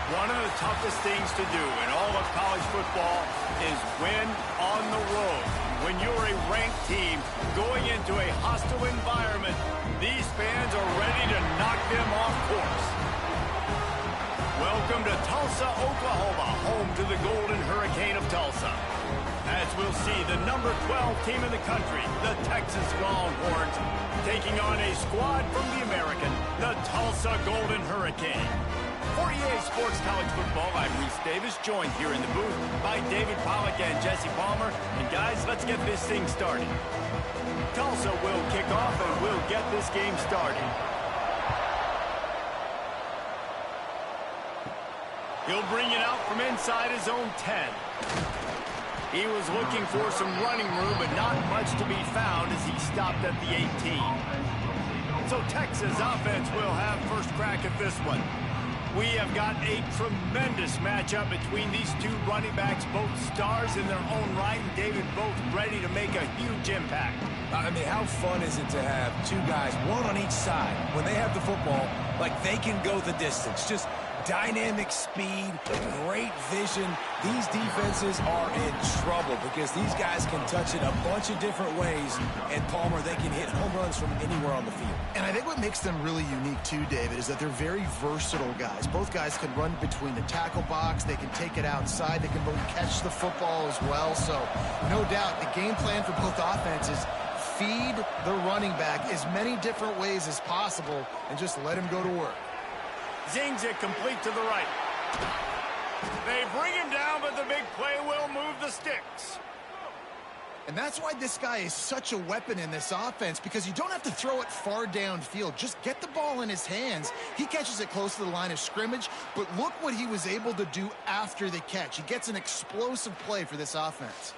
One of the toughest things to do in all of college football is win on the road. When you're a ranked team going into a hostile environment, these fans are ready to knock them off course. Welcome to Tulsa, Oklahoma, home to the Golden Hurricane of Tulsa. As we'll see, the number 12 team in the country, the Texas Longhorns, taking on a squad from the American, the Tulsa Golden Hurricane. For EA Sports College Football, I'm Reese Davis, joined here in the booth by David Pollack and Jesse Palmer. And guys, let's get this thing started. Tulsa will kick off and we'll get this game started. He'll bring it out from inside his own 10. He was looking for some running room, but not much to be found as he stopped at the 18. So Texas offense will have first crack at this one. We have got a tremendous matchup between these two running backs, both stars in their own right, and David, both ready to make a huge impact. I mean, how fun is it to have two guys, one on each side, when they have the football, like they can go the distance. Just dynamic speed, great vision. These defenses are in trouble because these guys can touch it a bunch of different ways, and Palmer, they can hit home runs from anywhere on the field. And I think what makes them really unique too, David, is that they're very versatile guys. Both guys can run between the tackle box, they can take it outside, they can both catch the football as well. So no doubt the game plan for both offenses, feed the running back as many different ways as possible and just let him go to work. Zings it complete to the right. They bring him down, but the big play will move the sticks. And that's why this guy is such a weapon in this offense, because you don't have to throw it far downfield. Just get the ball in his hands. He catches it close to the line of scrimmage, but look what he was able to do after the catch. He gets an explosive play for this offense.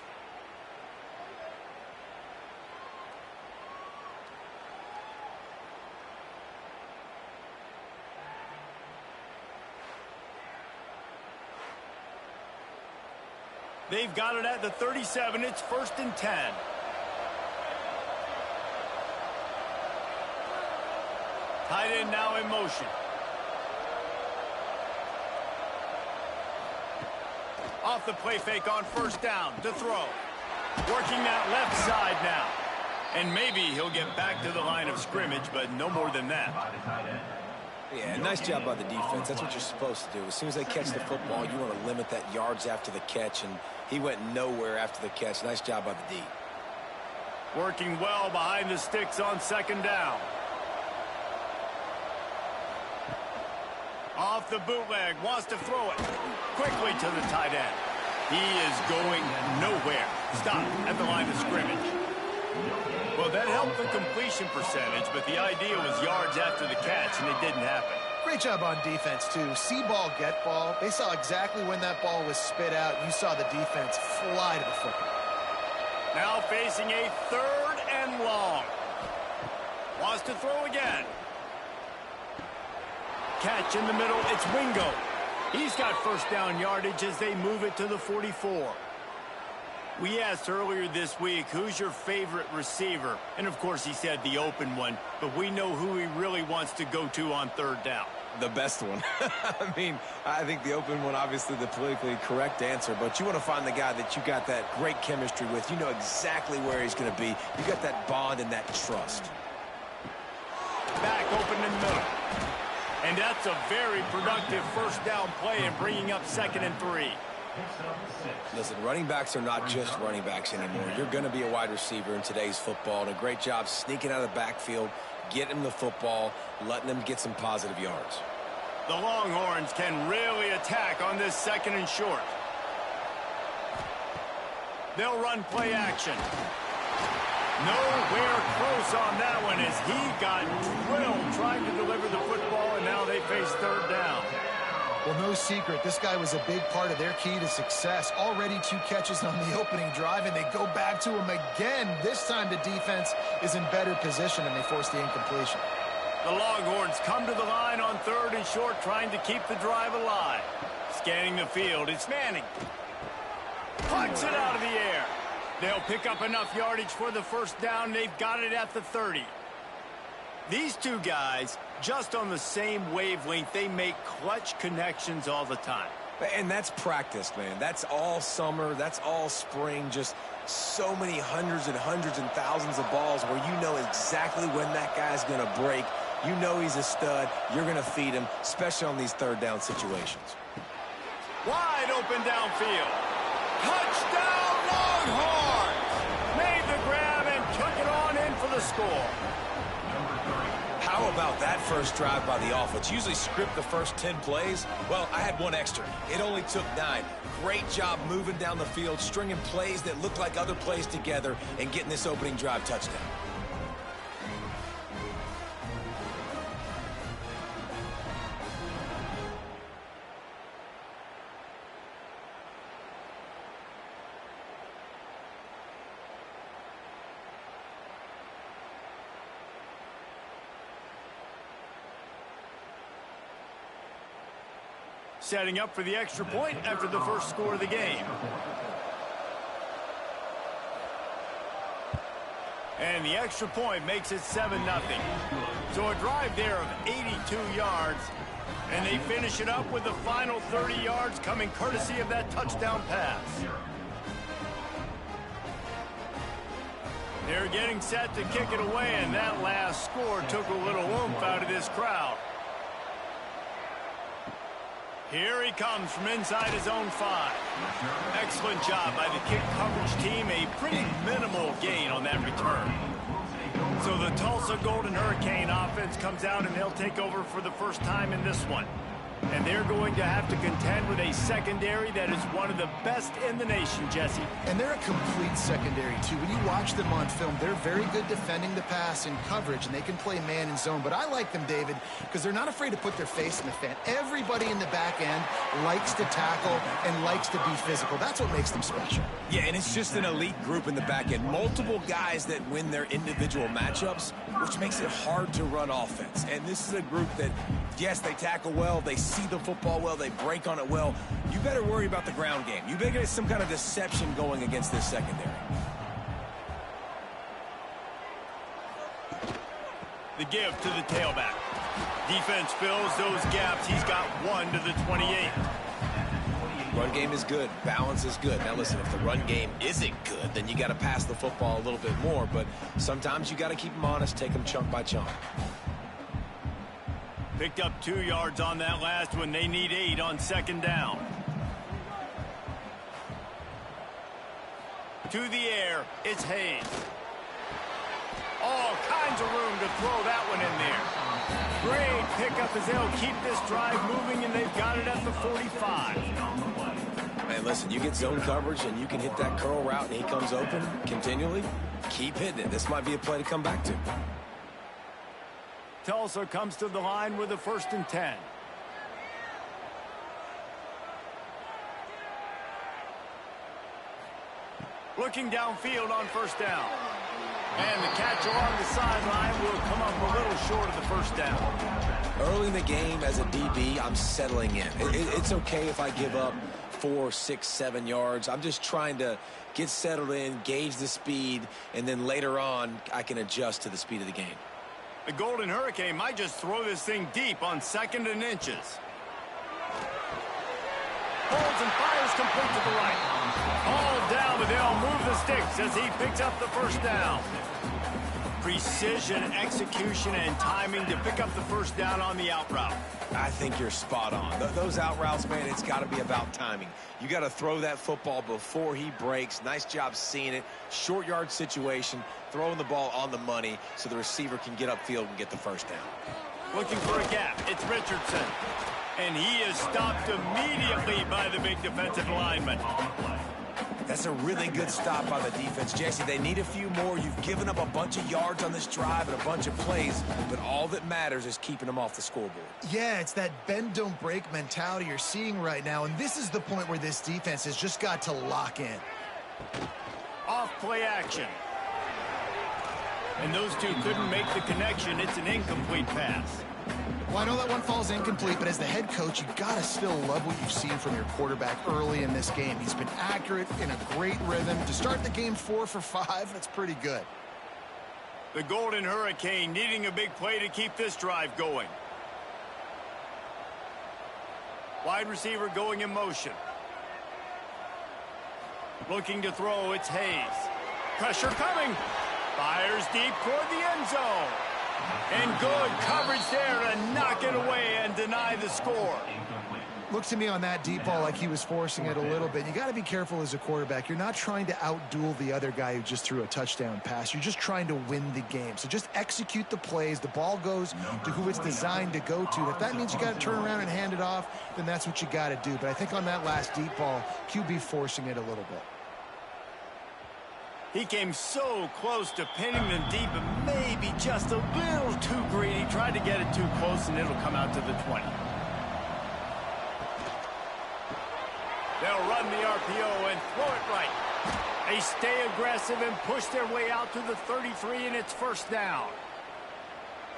They've got it at the 37. It's 1st and 10. Tight end now in motion. Off the play fake on 1st down to throw. Working that left side now. And maybe he'll get back to the line of scrimmage, but no more than that. Yeah, nice job by the defense. That's what you're supposed to do. As soon as they catch the football, you want to limit that yards after the catch, and he went nowhere after the catch. Nice job by the D. Working well behind the sticks on 2nd down. Off the bootleg, wants to throw it quickly to the tight end. He is going nowhere. Stop at the line of scrimmage. Well, that helped the completion percentage, but the idea was yards after the catch, and it didn't happen. Great job on defense, too. See ball, get ball. They saw exactly when that ball was spit out. You saw the defense fly to the football. Now facing a 3rd and long. Wants to throw again. Catch in the middle. It's Wingo. He's got 1st down yardage as they move it to the 44. We asked earlier this week, who's your favorite receiver? And, of course, he said the open one, but we know who he really wants to go to on 3rd down. The best one. I mean, I think the open one, obviously the politically correct answer, but you want to find the guy that you got that great chemistry with. You know exactly where he's going to be. You got that bond and that trust. Back open in the middle. And that's a very productive 1st down play and bringing up 2nd and 3. Listen, running backs are not just running backs anymore. You're going to be a wide receiver in today's football, and a great job sneaking out of the backfield, getting them the football, letting them get some positive yards. The Longhorns can really attack on this 2nd and short. They'll run play action. Nowhere close on that one as he got drilled trying to deliver the football, and now they face 3rd down. Well, no secret, this guy was a big part of their key to success. Already 2 catches on the opening drive, and they go back to him again. This time the defense is in better position, and they force the incompletion. The Longhorns come to the line on 3rd and short, trying to keep the drive alive. Scanning the field, it's Manning. Plucks it out of the air. They'll pick up enough yardage for the 1st down. They've got it at the 30. These two guys, just on the same wavelength, they make clutch connections all the time. And that's practice, man. That's all summer. That's all spring. Just so many hundreds and thousands of balls where you know exactly when that guy's going to break. You know he's a stud. You're going to feed him, especially on these third down situations. Wide open downfield. Touchdown, Longhorns! Made the grab and took it on in for the score. How about that first drive by the offense? Usually script the first 10 plays. Well, I had one extra. It only took 9. Great job moving down the field, stringing plays that look like other plays together, and getting this opening drive touchdown. Setting up for the extra point after the first score of the game. And the extra point makes it 7-0. So a drive there of 82 yards. And they finish it up with the final 30 yards coming courtesy of that touchdown pass. They're getting set to kick it away, and that last score took a little oomph out of this crowd. Here he comes from inside his own 5. Excellent job by the kick coverage team. A pretty minimal gain on that return. So the Tulsa Golden Hurricane offense comes out, and they'll take over for the first time in this one. And they're going to have to contend with a secondary that is one of the best in the nation, Jesse. And they're a complete secondary, too. When you watch them on film, they're very good defending the pass in coverage, and they can play man and zone. But I like them, David, because they're not afraid to put their face in the fan. Everybody in the back end likes to tackle and likes to be physical. That's what makes them special. Yeah, and it's just an elite group in the back end. Multiple guys that win their individual matchups, which makes it hard to run offense. And this is a group that, yes, they tackle well, they see the football well, they break on it well. You better worry about the ground game. You better get some kind of deception going against this secondary. The give to the tailback. Defense fills those gaps. He's got 1 to the 28. Run game is good. Balance is good. Now listen, if the run game isn't good, then you got to pass the football a little bit more. But sometimes you got to keep them honest, take them chunk by chunk. Picked up 2 yards on that last one. They need 8 on second down. To the air, it's Hayes. All kinds of room to throw that one in there. Great pickup as they'll keep this drive moving, and they've got it at the 45. Man, listen, you get zone coverage and you can hit that curl route and he comes open continually. Keep hitting it. This might be a play to come back to. Tulsa comes to the line with a 1st and 10. Looking downfield on first down. And the catch along the sideline will come up a little short of the first down. Early in the game as a DB, I'm settling in. It's okay if I give up 4, 6, 7 yards. I'm just trying to get settled in, gauge the speed, and then later on, I can adjust to the speed of the game. The Golden Hurricane might just throw this thing deep on 2nd and inches. Holds and fires complete to the right. All down, but they'll move the sticks as he picks up the first down. Precision, execution, and timing to pick up the first down on the out route. I think you're spot on. Those out routes, man, it's got to be about timing. You got to throw that football before he breaks. Nice job seeing it. Short yard situation, throwing the ball on the money so the receiver can get upfield and get the first down. Looking for a gap. It's Richardson. And he is stopped immediately by the big defensive lineman. That's a really good stop by the defense, Jesse. They need a few more. You've given up a bunch of yards on this drive and a bunch of plays, but all that matters is keeping them off the scoreboard. Yeah, it's that bend, don't break mentality you're seeing right now, and this is the point where this defense has just got to lock in. Off play action. And those two couldn't make the connection. It's an incomplete pass. Well, I know that one falls incomplete, but as the head coach, you've got to still love what you've seen from your quarterback early in this game. He's been accurate, in a great rhythm. To start the game 4 for 5, that's pretty good. The Golden Hurricane needing a big play to keep this drive going. Wide receiver going in motion. Looking to throw, it's Hayes. Pressure coming. Fires deep toward the end zone. And good coverage there to knock it away and deny the score. Looks to me on that deep ball like he was forcing it a little bit. You got to be careful as a quarterback. You're not trying to outduel the other guy who just threw a touchdown pass. You're just trying to win the game. So just execute the plays. The ball goes to who it's designed to go to. If that means you got to turn around and hand it off, then that's what you got to do. But I think on that last deep ball, QB forcing it a little bit. He came so close to pinning them deep, but maybe just a little too greedy. Tried to get it too close, and it'll come out to the 20. They'll run the RPO and throw it right. They stay aggressive and push their way out to the 33, and it's first down.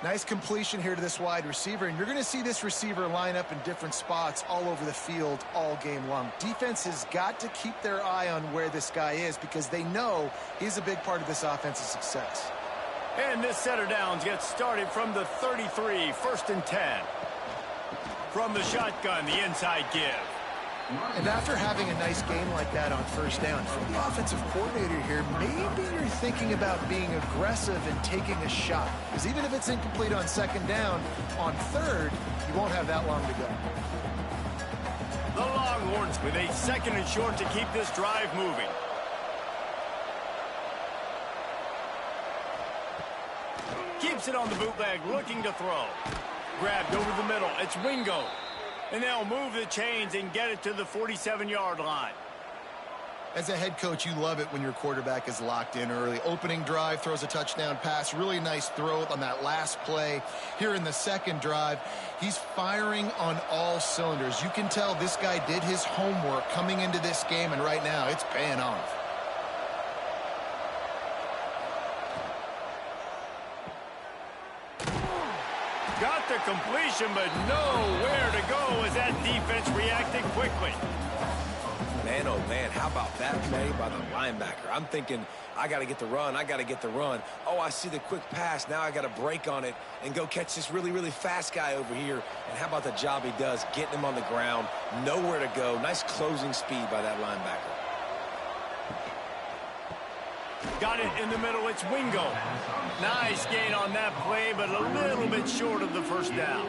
Nice completion here to this wide receiver, and you're going to see this receiver line up in different spots all over the field all game long. Defense has got to keep their eye on where this guy is because they know he's a big part of this offense's success. And this set of downs gets started from the 33, first and 10. From the shotgun, the inside give. And after having a nice game like that on first down, from the offensive coordinator here, maybe you're thinking about being aggressive and taking a shot. Because even if it's incomplete on second down, on third, you won't have that long to go. The Longhorns with a second and short to keep this drive moving. Keeps it on the bootleg, looking to throw. Grabbed over the middle, it's Wingo. And they'll move the chains and get it to the 47-yard line. As a head coach, you love it when your quarterback is locked in early. Opening drive, throws a touchdown pass. Really nice throw on that last play. Here in the second drive, he's firing on all cylinders. You can tell this guy did his homework coming into this game, and right now it's paying off. Got the completion, but nowhere to go as that defense reacted quickly. Man, oh man, how about that play by the linebacker? I'm thinking, I got to get the run, I got to get the run. Oh, I see the quick pass, now I got to break on it and go catch this really, really fast guy over here. And how about the job he does, getting him on the ground, nowhere to go. Nice closing speed by that linebacker. Got it in the middle, it's Wingo. Nice gain on that play, but a little bit short of the first down.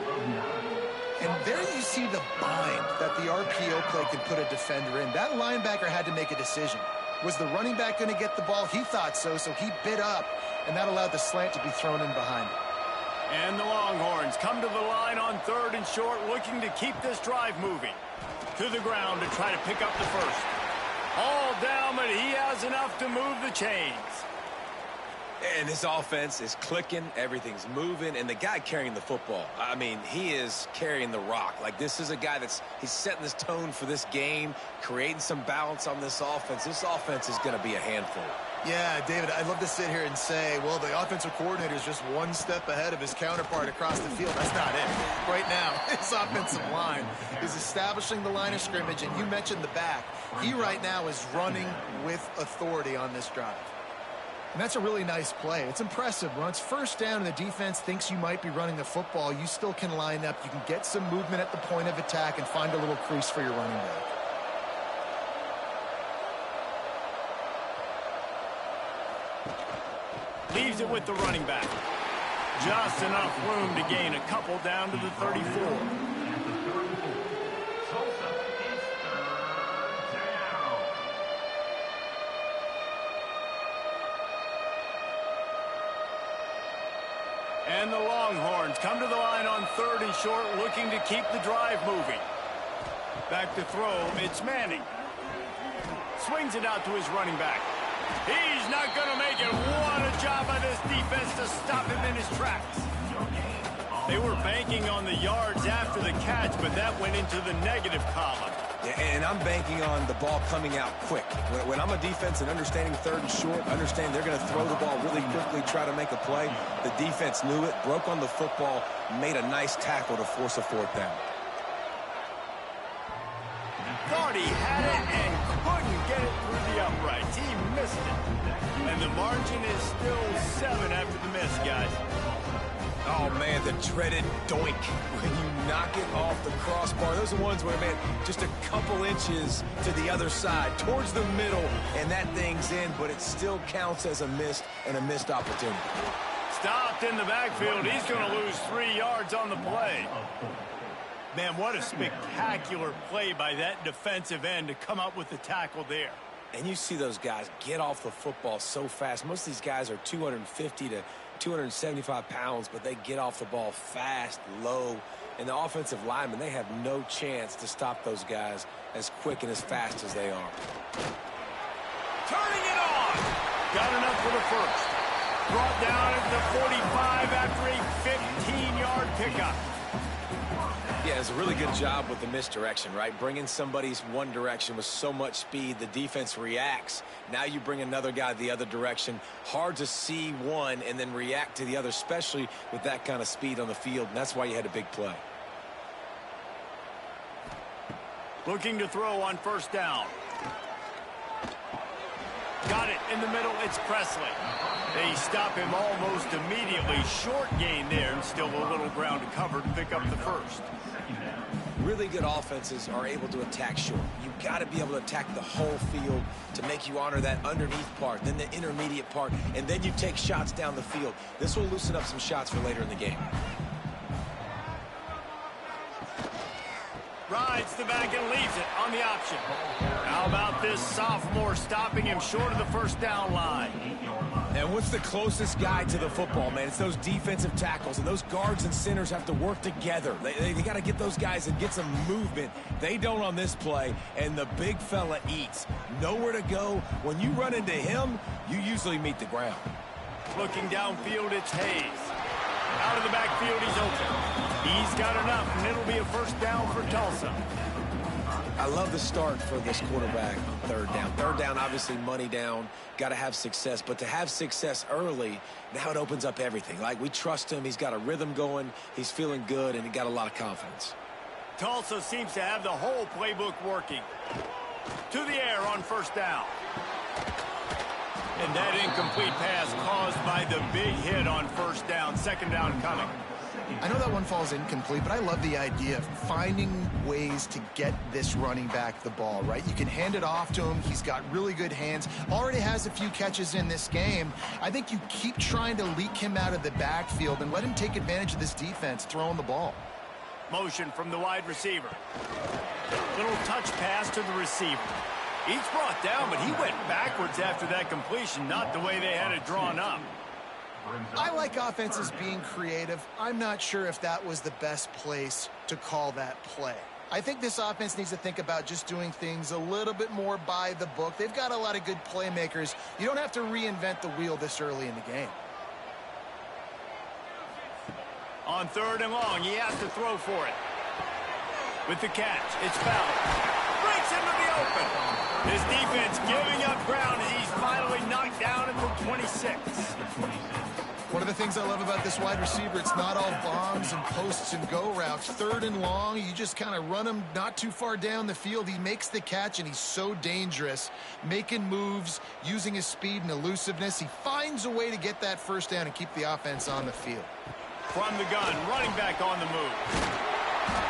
And there you see the bind that the RPO play can put a defender in. That linebacker had to make a decision. Was the running back going to get the ball? He thought so, so he bit up, and that allowed the slant to be thrown in behind him. And the Longhorns come to the line on third and short, looking to keep this drive moving. To the ground to try to pick up the first. All down, but he has enough to move the chains. And this offense is clicking, everything's moving, and the guy carrying the football, I mean, he is carrying the rock. Like, this is a guy he's setting this tone for this game, creating some balance on this offense. This offense is going to be a handful. Yeah, David, I'd love to sit here and say, well, the offensive coordinator is just one step ahead of his counterpart across the field. That's not it. Right now, his offensive line is establishing the line of scrimmage, and you mentioned the back. He right now is running with authority on this drive. And that's a really nice play. It's impressive. When it's first down and the defense thinks you might be running the football, you still can line up. You can get some movement at the point of attack and find a little crease for your running back. Leaves it with the running back. Just enough room to gain a couple down to the 34. And the Longhorns come to the line on third and short, looking to keep the drive moving. Back to throw, it's Manning. Swings it out to his running back. He's not going to make it. What a job by this defense to stop him in his tracks. They were banking on the yards after the catch, but that went into the negative column. Yeah, and I'm banking on the ball coming out quick. When I'm a defense and understanding third and short, understand they're going to throw the ball really quickly, try to make a play. The defense knew it, broke on the football, made a nice tackle to force a fourth down. Thought he had it and couldn't get it through the uprights. He missed missed it. And the margin is still 7 after the miss, guys. Oh, man, the dreaded doink when you knock it off the crossbar. Those are ones where, man, just a couple inches to the other side, towards the middle, and that thing's in, but it still counts as a missed opportunity. Stopped in the backfield. He's going to lose 3 yards on the play. Man, what a spectacular play by that defensive end to come up with the tackle there. And you see those guys get off the football so fast. Most of these guys are 250 to 275 pounds, but they get off the ball fast, low. And the offensive linemen, they have no chance to stop those guys as quick and as fast as they are. Turning it on. Got enough for the first. Brought down at the 45 after a 15-yard pickup. Yeah, it's a really good job with the misdirection, right? Bringing somebody's one direction with so much speed, the defense reacts. Now you bring another guy the other direction. Hard to see one and then react to the other, especially with that kind of speed on the field, and that's why you had a big play. Looking to throw on first down. Got it in the middle. It's Presley. They stop him almost immediately. Short gain there, and still a little ground to cover to pick up the first. Really good offenses are able to attack short. You've got to be able to attack the whole field to make you honor that underneath part, then the intermediate part, and then you take shots down the field. This will loosen up some shots for later in the game. Rides the back and leaves it on the option. How about this sophomore stopping him short of the first down line? And what's the closest guy to the football, man? It's those defensive tackles, and those guards and centers have to work together. They got to get those guys and get some movement. They don't on this play, and the big fella eats. Nowhere to go. When you run into him, you usually meet the ground. Looking downfield, it's Hayes. Out of the backfield, he's open. He's got enough, and it'll be a first down for Tulsa. I love the start for this quarterback on third down. Third down, obviously money down, got to have success. But to have success early, now it opens up everything. Like, we trust him. He's got a rhythm going. He's feeling good, and he got a lot of confidence. Tulsa seems to have the whole playbook working. To the air on first down. And that incomplete pass caused by the big hit on first down. Second down coming. I know that one falls incomplete, but I love the idea of finding ways to get this running back the ball, right? You can hand it off to him. He's got really good hands. Already has a few catches in this game. I think you keep trying to leak him out of the backfield and let him take advantage of this defense throwing the ball. Motion from the wide receiver. Little touch pass to the receiver. He's brought down, but he went backwards after that completion, not the way they had it drawn up. I like offenses being creative. I'm not sure if that was the best place to call that play. I think this offense needs to think about just doing things a little bit more by the book. They've got a lot of good playmakers. You don't have to reinvent the wheel this early in the game. On third and long, he has to throw for it. With the catch, it's Fowler. Breaks into the open. His defense giving up ground as he's finally knocked down at the 26. One of the things I love about this wide receiver, it's not all bombs and posts and go routes. Third and long, you just kind of run him not too far down the field. He makes the catch, and he's so dangerous, making moves, using his speed and elusiveness. He finds a way to get that first down and keep the offense on the field. From the gun, running back on the move.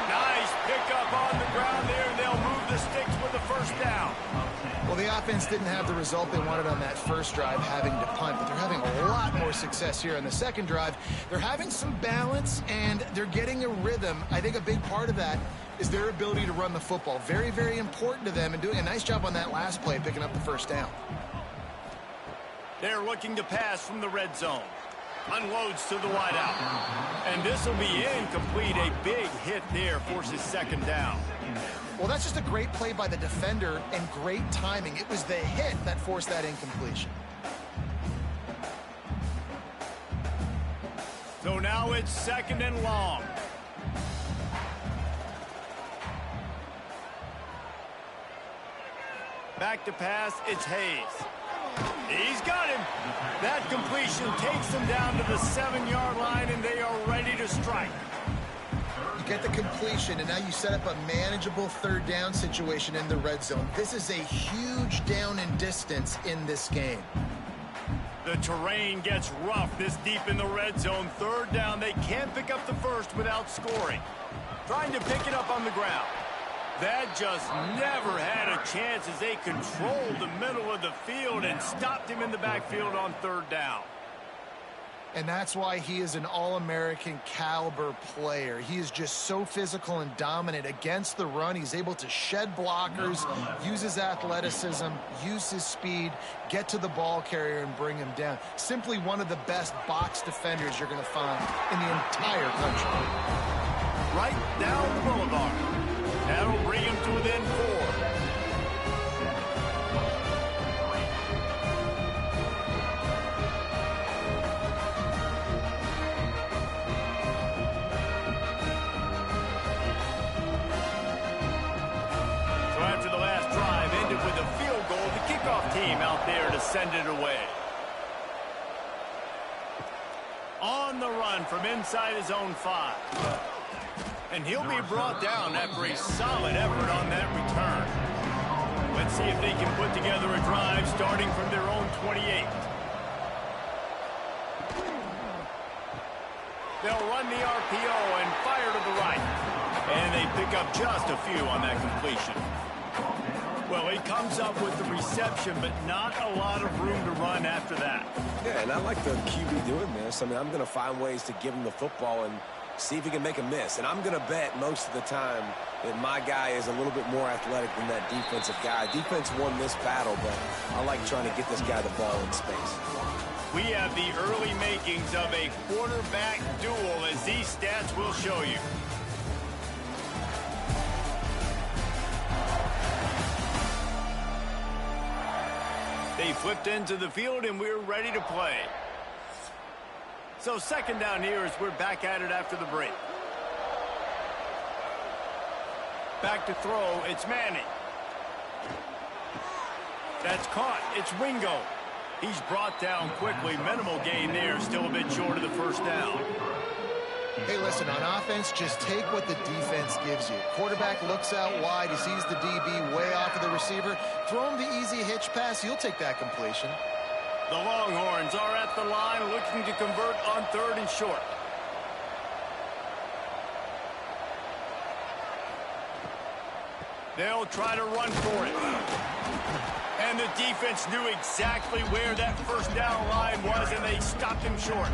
Nice pickup on the ground there, and they'll move the sticks with the first down. Well, the offense didn't have the result they wanted on that first drive, having to punt, but they're having a lot more success here on the second drive. They're having some balance, and they're getting a rhythm. I think a big part of that is their ability to run the football. Very, very important to them, and doing a nice job on that last play, picking up the first down. They're looking to pass from the red zone. Unloads to the wideout. And this will be incomplete. A big hit there forces second down. Well, that's just a great play by the defender and great timing. It was the hit that forced that incompletion. So now it's second and long. Back to pass, it's Hayes. He's got him. That completion takes them down to the 7-yard line, and they are ready to strike. You get the completion, and now you set up a manageable third down situation in the red zone. This is a huge down and distance in this game. The terrain gets rough this deep in the red zone. Third down, they can't pick up the first without scoring. Trying to pick it up on the ground. That just never had a chance as they controlled the middle of the field and stopped him in the backfield on third down. And that's why he is an All-American caliber player. He is just so physical and dominant against the run. He's able to shed blockers, use his athleticism, use his speed, get to the ball carrier and bring him down. Simply one of the best box defenders you're going to find in the entire country. Right down the boulevard. That'll bring him to within 4. With a field goal, the kickoff team out there to send it away. On the run from inside his own 5. And he'll be brought down after a solid effort on that return. Let's see if they can put together a drive starting from their own 28. They'll run the RPO and fire to the right. And they pick up just a few on that completion. Well, he comes up with the reception, but not a lot of room to run after that. Yeah, and I like the QB doing this. I mean, I'm going to find ways to give him the football and see if he can make a miss. And I'm going to bet most of the time that my guy is a little bit more athletic than that defensive guy. Defense won this battle, but I like trying to get this guy the ball in space. We have the early makings of a quarterback duel, as these stats will show you. They flipped into the field, and we're ready to play. So second down here as we're back at it after the break. Back to throw, it's Manning. That's caught, it's Wingo. He's brought down quickly, minimal gain there, still a bit short of the first down. Hey, listen, on offense, just take what the defense gives you. Quarterback looks out wide. He sees the DB way off of the receiver. Throw him the easy hitch pass. You'll take that completion. The Longhorns are at the line looking to convert on third and short. They'll try to run for it. And the defense knew exactly where that first down line was, and they stopped him short.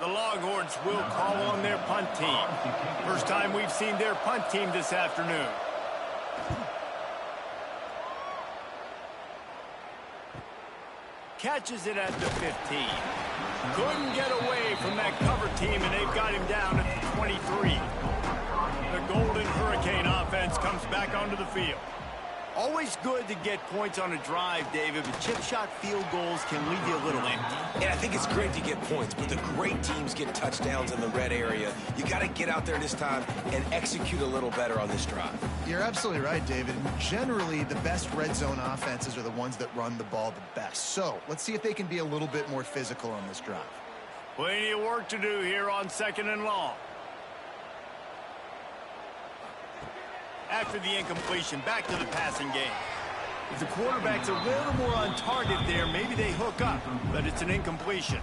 The Longhorns will call on their punt team. First time we've seen their punt team this afternoon. Catches it at the 15. Couldn't get away from that cover team, and they've got him down at the 23. The Golden Hurricane offense comes back onto the field. Always good to get points on a drive, David, but chip shot field goals can leave you a little empty. And I think it's great to get points, but the great teams get touchdowns in the red area. You got to get out there this time and execute a little better on this drive. You're absolutely right, David. Generally, the best red zone offenses are the ones that run the ball the best. So let's see if they can be a little bit more physical on this drive. Plenty of work to do here on second and long. After the incompletion, back to the passing game. If the quarterback's a little more on target there, maybe they hook up, but it's an incompletion.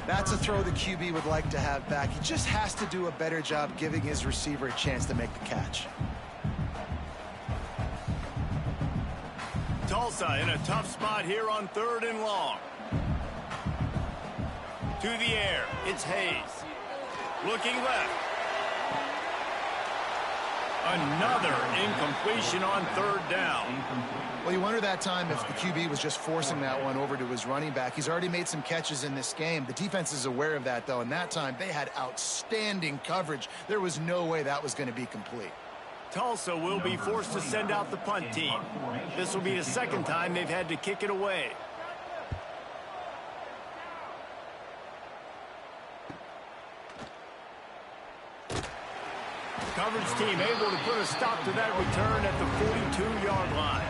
That's a throw the QB would like to have back. He just has to do a better job giving his receiver a chance to make the catch. Tulsa in a tough spot here on third and long. To the air, it's Hayes. Looking left. Another incompletion on third down. Well, you wonder that time if the QB was just forcing that one over to his running back. He's already made some catches in this game. The defense is aware of that, though, and that time they had outstanding coverage. There was no way that was going to be complete. Tulsa will be forced to send out the punt team. This will be the second time they've had to kick it away. Coverage team able to put a stop to that return at the 42-yard line.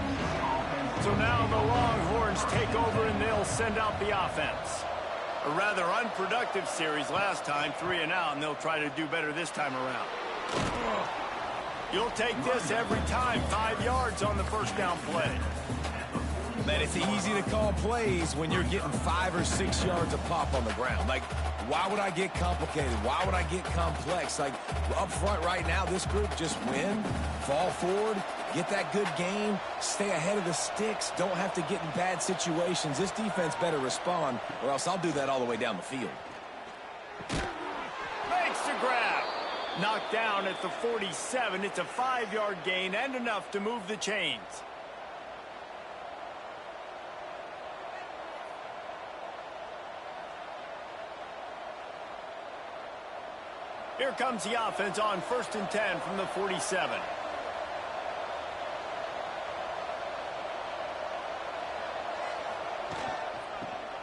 So now the Longhorns take over and they'll send out the offense. A rather unproductive series last time, 3 and out, and they'll try to do better this time around. You'll take this every time, 5 yards on the first down play. Man, it's easy to call plays when you're getting 5 or 6 yards a pop on the ground. Like, why would I get complicated? Why would I get complex? Like, up front right now, this group just win, fall forward, get that good game, stay ahead of the sticks, don't have to get in bad situations. This defense better respond, or else I'll do that all the way down the field. Makes the grab. Knocked down at the 47. It's a 5-yard gain and enough to move the chains. Here comes the offense on 1st and 10 from the 47.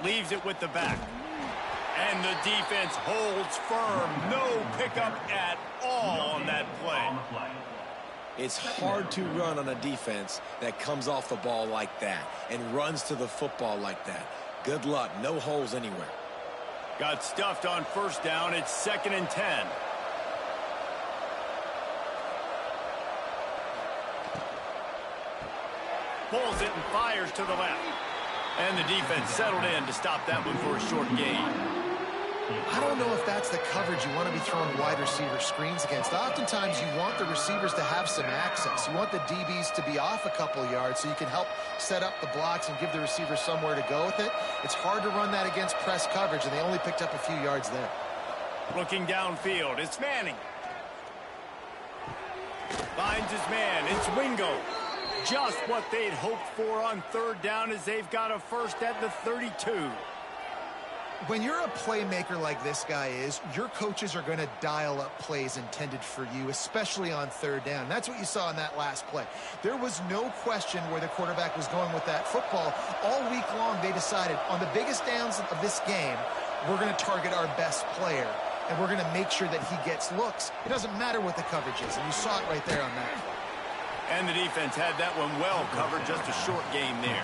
Leaves it with the back. And the defense holds firm. No pickup at all on that play. It's hard to run on a defense that comes off the ball like that and runs to the football like that. Good luck. No holes anywhere. Got stuffed on 1st down. It's 2nd and 10. Pulls it and fires to the left. And the defense settled in to stop that one for a short gain. I don't know if that's the coverage you want to be throwing wide receiver screens against. Oftentimes, you want the receivers to have some access. You want the DBs to be off a couple yards so you can help set up the blocks and give the receiver somewhere to go with it. It's hard to run that against press coverage, and they only picked up a few yards there. Looking downfield, it's Manning. Finds his man, it's Wingo. Just what they'd hoped for on 3rd down as they've got a first at the 32. When you're a playmaker like this guy is, your coaches are going to dial up plays intended for you, especially on 3rd down. That's what you saw in that last play. There was no question where the quarterback was going with that football. All week long, they decided on the biggest downs of this game, we're going to target our best player, and we're going to make sure that he gets looks. It doesn't matter what the coverage is, and you saw it right there on that play. And the defense had that one well covered, just a short game there.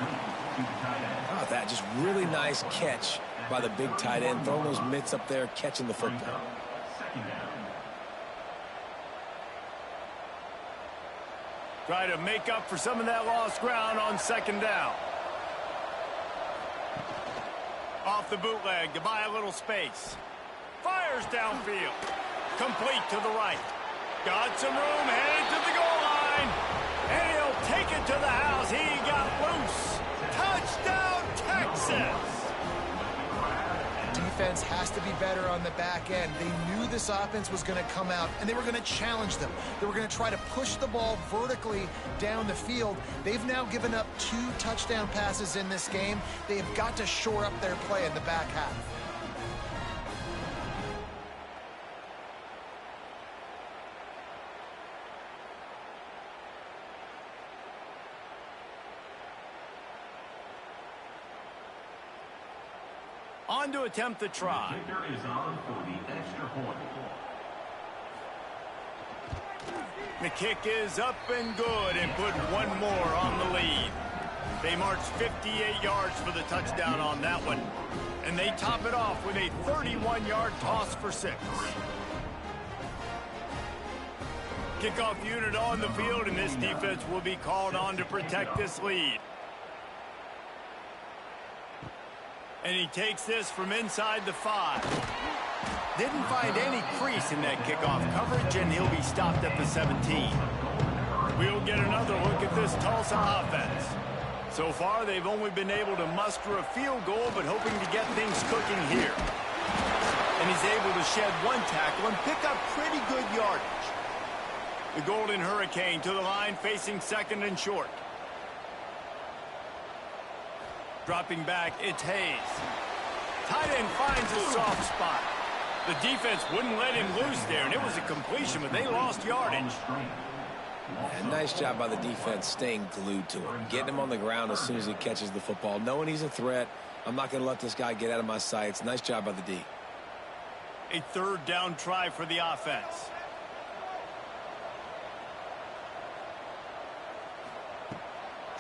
How about that? Just really nice catch by the big tight end, throwing those mitts up there, catching the football. Try to make up for some of that lost ground on 2nd down. Off the bootleg to buy a little space. Fires downfield. Complete to the right. Got some room, headed to the goal line. And he'll take it to the house. He got loose. Touchdown, Texas! Defense has to be better on the back end. They knew this offense was going to come out, and they were going to challenge them. They were going to try to push the ball vertically down the field. They've now given up 2 touchdown passes in this game. They have got to shore up their play in the back half. On to attempt the try. Victor is on for the extra point. The kick is up and good and put one more on the lead. They march 58 yards for the touchdown on that one. And they top it off with a 31-yard toss for 6. Kickoff unit on the field, and this defense will be called on to protect this lead. And he takes this from inside the 5. Didn't find any crease in that kickoff coverage, and he'll be stopped at the 17. We'll get another look at this Tulsa offense. So far, they've only been able to muster a field goal, but hoping to get things cooking here. And he's able to shed 1 tackle and pick up pretty good yardage. The Golden Hurricane to the line, facing 2nd and short. Dropping back, it's Hayes. Tight end finds a soft spot. The defense wouldn't let him loose there, and it was a completion, but they lost yardage. And nice job by the defense staying glued to him, getting him on the ground as soon as he catches the football, knowing he's a threat. I'm not going to let this guy get out of my sights. Nice job by the D. A 3rd down try for the offense.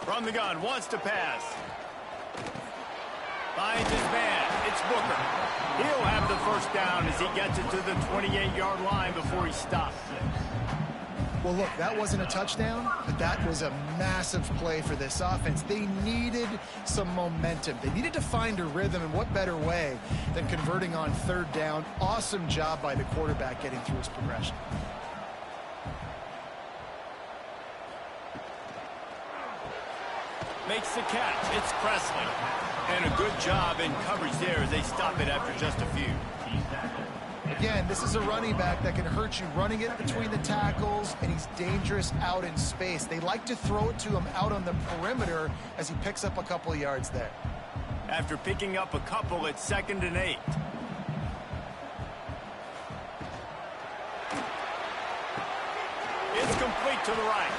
From the gun, wants to pass. Finds his man. It's Booker. He'll have the first down as he gets it to the 28-yard line before he stops. Well, look, that wasn't a touchdown, but that was a massive play for this offense. They needed some momentum. They needed to find a rhythm, and what better way than converting on third down. Awesome job by the quarterback getting through his progression. Makes the catch. It's Presley. And a good job in coverage there as they stop it after just a few. Again, this is a running back that can hurt you running it between the tackles, and he's dangerous out in space. They like to throw it to him out on the perimeter as he picks up a couple of yards there. After picking up a couple, it's 2nd and 8. It's complete to the right.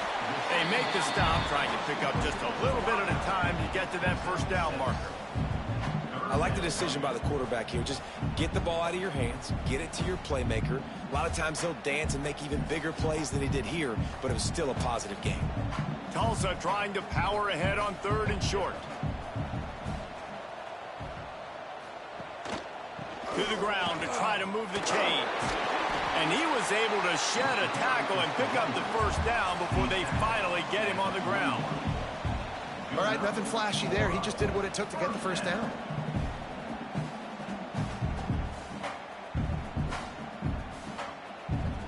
They make the stop, trying to pick up just a little bit at a time to get to that first down marker. I like the decision by the quarterback here. Just get the ball out of your hands, get it to your playmaker. A lot of times he'll dance and make even bigger plays than he did here, but it was still a positive game. Tulsa trying to power ahead on 3rd and short. To the ground to try to move the chains. And he was able to shed a tackle and pick up the first down before they finally get him on the ground. All right, nothing flashy there. He just did what it took to get the first down.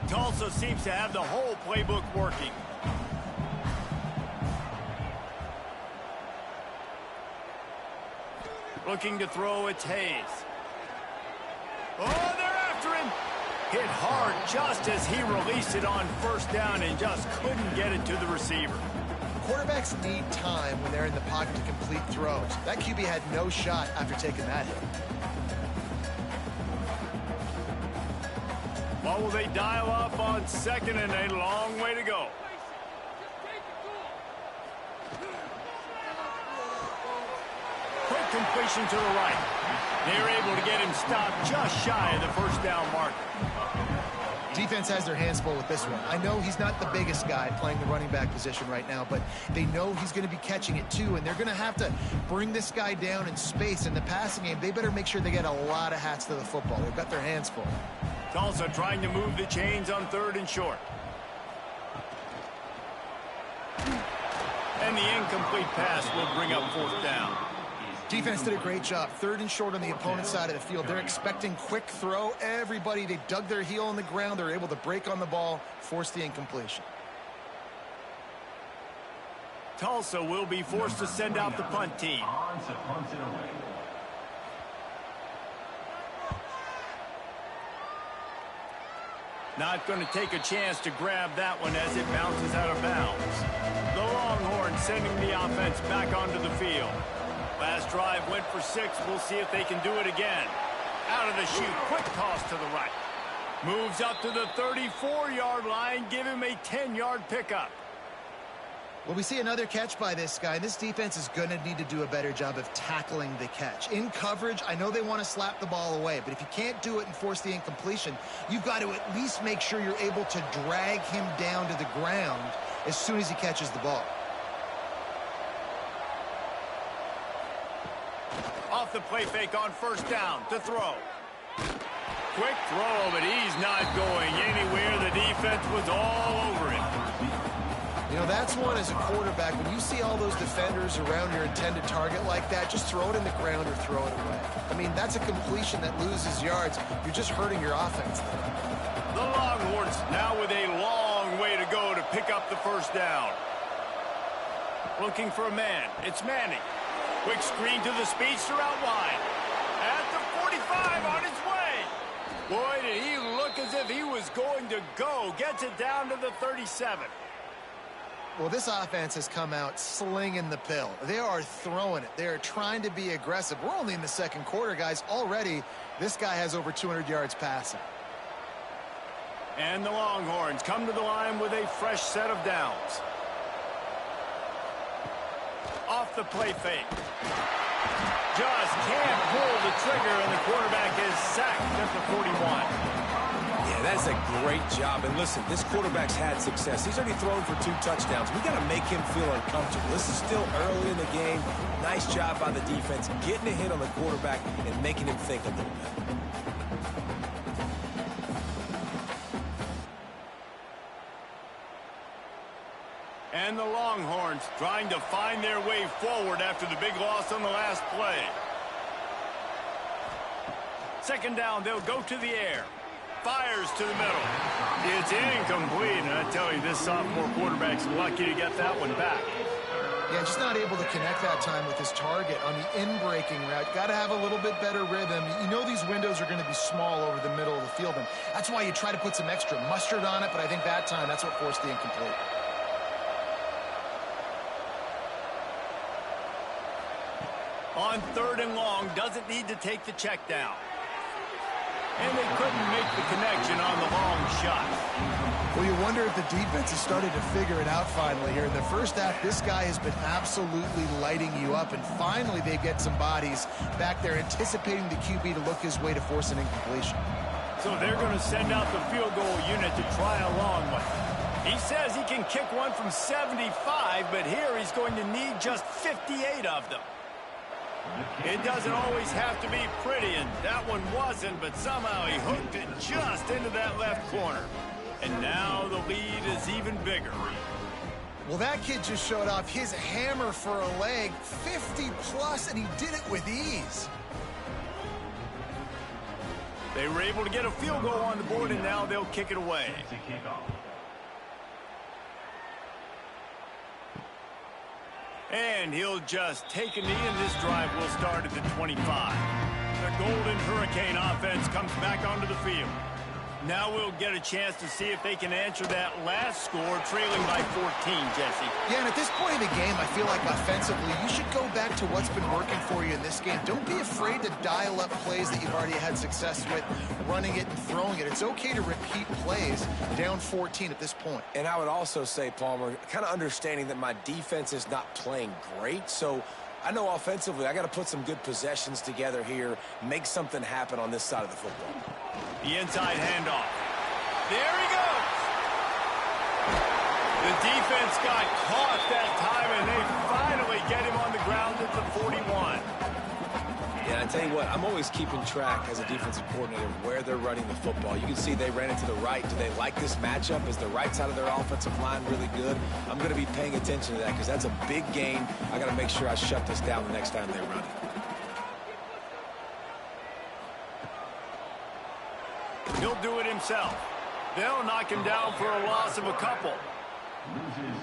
Tulsa seems to have the whole playbook working. Looking to throw, it's Hayes. Oh, they're after him. Hit hard just as he released it on first down and just couldn't get it to the receiver. Quarterbacks need time when they're in the pocket to complete throws. That QB had no shot after taking that hit. What will they dial up on 2nd and a long way to go? Quick completion to the right. They're able to get him stopped just shy of the first down marker. Defense has their hands full with this one. I know he's not the biggest guy playing the running back position right now, but they know he's going to be catching it too, and they're going to have to bring this guy down in space. In the passing game, they better make sure they get a lot of hats to the football. They've got their hands full. Tulsa trying to move the chains on 3rd and short. And the incomplete pass will bring up 4th down. Defense did a great job. 3rd and short on the opponent's side of the field. They're expecting quick throw. Everybody, they dug their heel on the ground. They're able to break on the ball, force the incompletion. Tulsa will be forced to send out the punt team. Not going to take a chance to grab that one as it bounces out of bounds. The Longhorns sending the offense back onto the field. Last drive went for 6. We'll see if they can do it again. Out of the chute, quick toss to the right. Moves up to the 34-yard line, give him a 10-yard pickup. Well, we see another catch by this guy. This defense is going to need to do a better job of tackling the catch. In coverage, I know they want to slap the ball away, but if you can't do it and force the incompletion, you've got to at least make sure you're able to drag him down to the ground as soon as he catches the ball. Off the play fake on first down to throw. Quick throw, but he's not going anywhere. The defense was all over him. You know, that's one as a quarterback. When you see all those defenders around your intended target like that, just throw it in the ground or throw it away. I mean, that's a completion that loses yards. You're just hurting your offense there. The Longhorns now with a long way to go to pick up the first down. Looking for a man. It's Manning. Quick screen to the speedster out wide. At the 45 on his way. Boy, did he look as if he was going to go. Gets it down to the 37. Well, this offense has come out slinging the pill. They are throwing it. They are trying to be aggressive. We're only in the second quarter, guys. Already, this guy has over 200 yards passing. And the Longhorns come to the line with a fresh set of downs. Off the play fake. Just can't pull the trigger, and the quarterback is sacked at the 41. Yeah, that's a great job. And listen, this quarterback's had success. He's already thrown for 2 touchdowns. We got to make him feel uncomfortable. This is still early in the game. Nice job by the defense, getting a hit on the quarterback and making him think a little bit. And the Longhorns trying to find their way forward after the big loss on the last play. Second down, they'll go to the air. Fires to the middle. It's incomplete, and I tell you, this sophomore quarterback's lucky to get that one back. Yeah, just not able to connect that time with his target on the in-breaking route. Got to have a little bit better rhythm. You know these windows are going to be small over the middle of the field, and that's why you try to put some extra mustard on it, but I think that time that's what forced the incomplete. On 3rd and long, doesn't need to take the check down. And they couldn't make the connection on the long shot. Well, you wonder if the defense has started to figure it out finally here. In the first half, this guy has been absolutely lighting you up, and finally they get some bodies back there anticipating the QB to look his way to force an incompletion. So they're going to send out the field goal unit to try a long one. He says he can kick one from 75, but here he's going to need just 58 of them. It doesn't always have to be pretty, and that one wasn't, but somehow he hooked it just into that left corner. And now the lead is even bigger. Well, that kid just showed off his hammer for a leg, 50-plus, and he did it with ease. They were able to get a field goal on the board, and now they'll kick it away. And he'll just take a knee, and this drive will start at the 25. The Golden Hurricane offense comes back onto the field. Now we'll get a chance to see if they can answer that last score, trailing by 14, Jesse. Yeah, and at this point in the game, I feel like offensively, you should go back to what's been working for you in this game. Don't be afraid to dial up plays that you've already had success with, running it and throwing it. It's okay to repeat plays down 14 at this point. And I would also say, Palmer, kind of understanding that my defense is not playing great, so I know offensively I got to put some good possessions together here, make something happen on this side of the football. The inside handoff. There he goes. The defense got caught that time, and they finally get him on the ground at the 41. Yeah, I tell you what, I'm always keeping track as a defensive coordinator where they're running the football. You can see they ran it to the right. Do they like this matchup? Is the right side of their offensive line really good? I'm going to be paying attention to that because that's a big gain. I got to make sure I shut this down the next time they run it. He'll do it himself. They'll knock him down for a loss of a couple.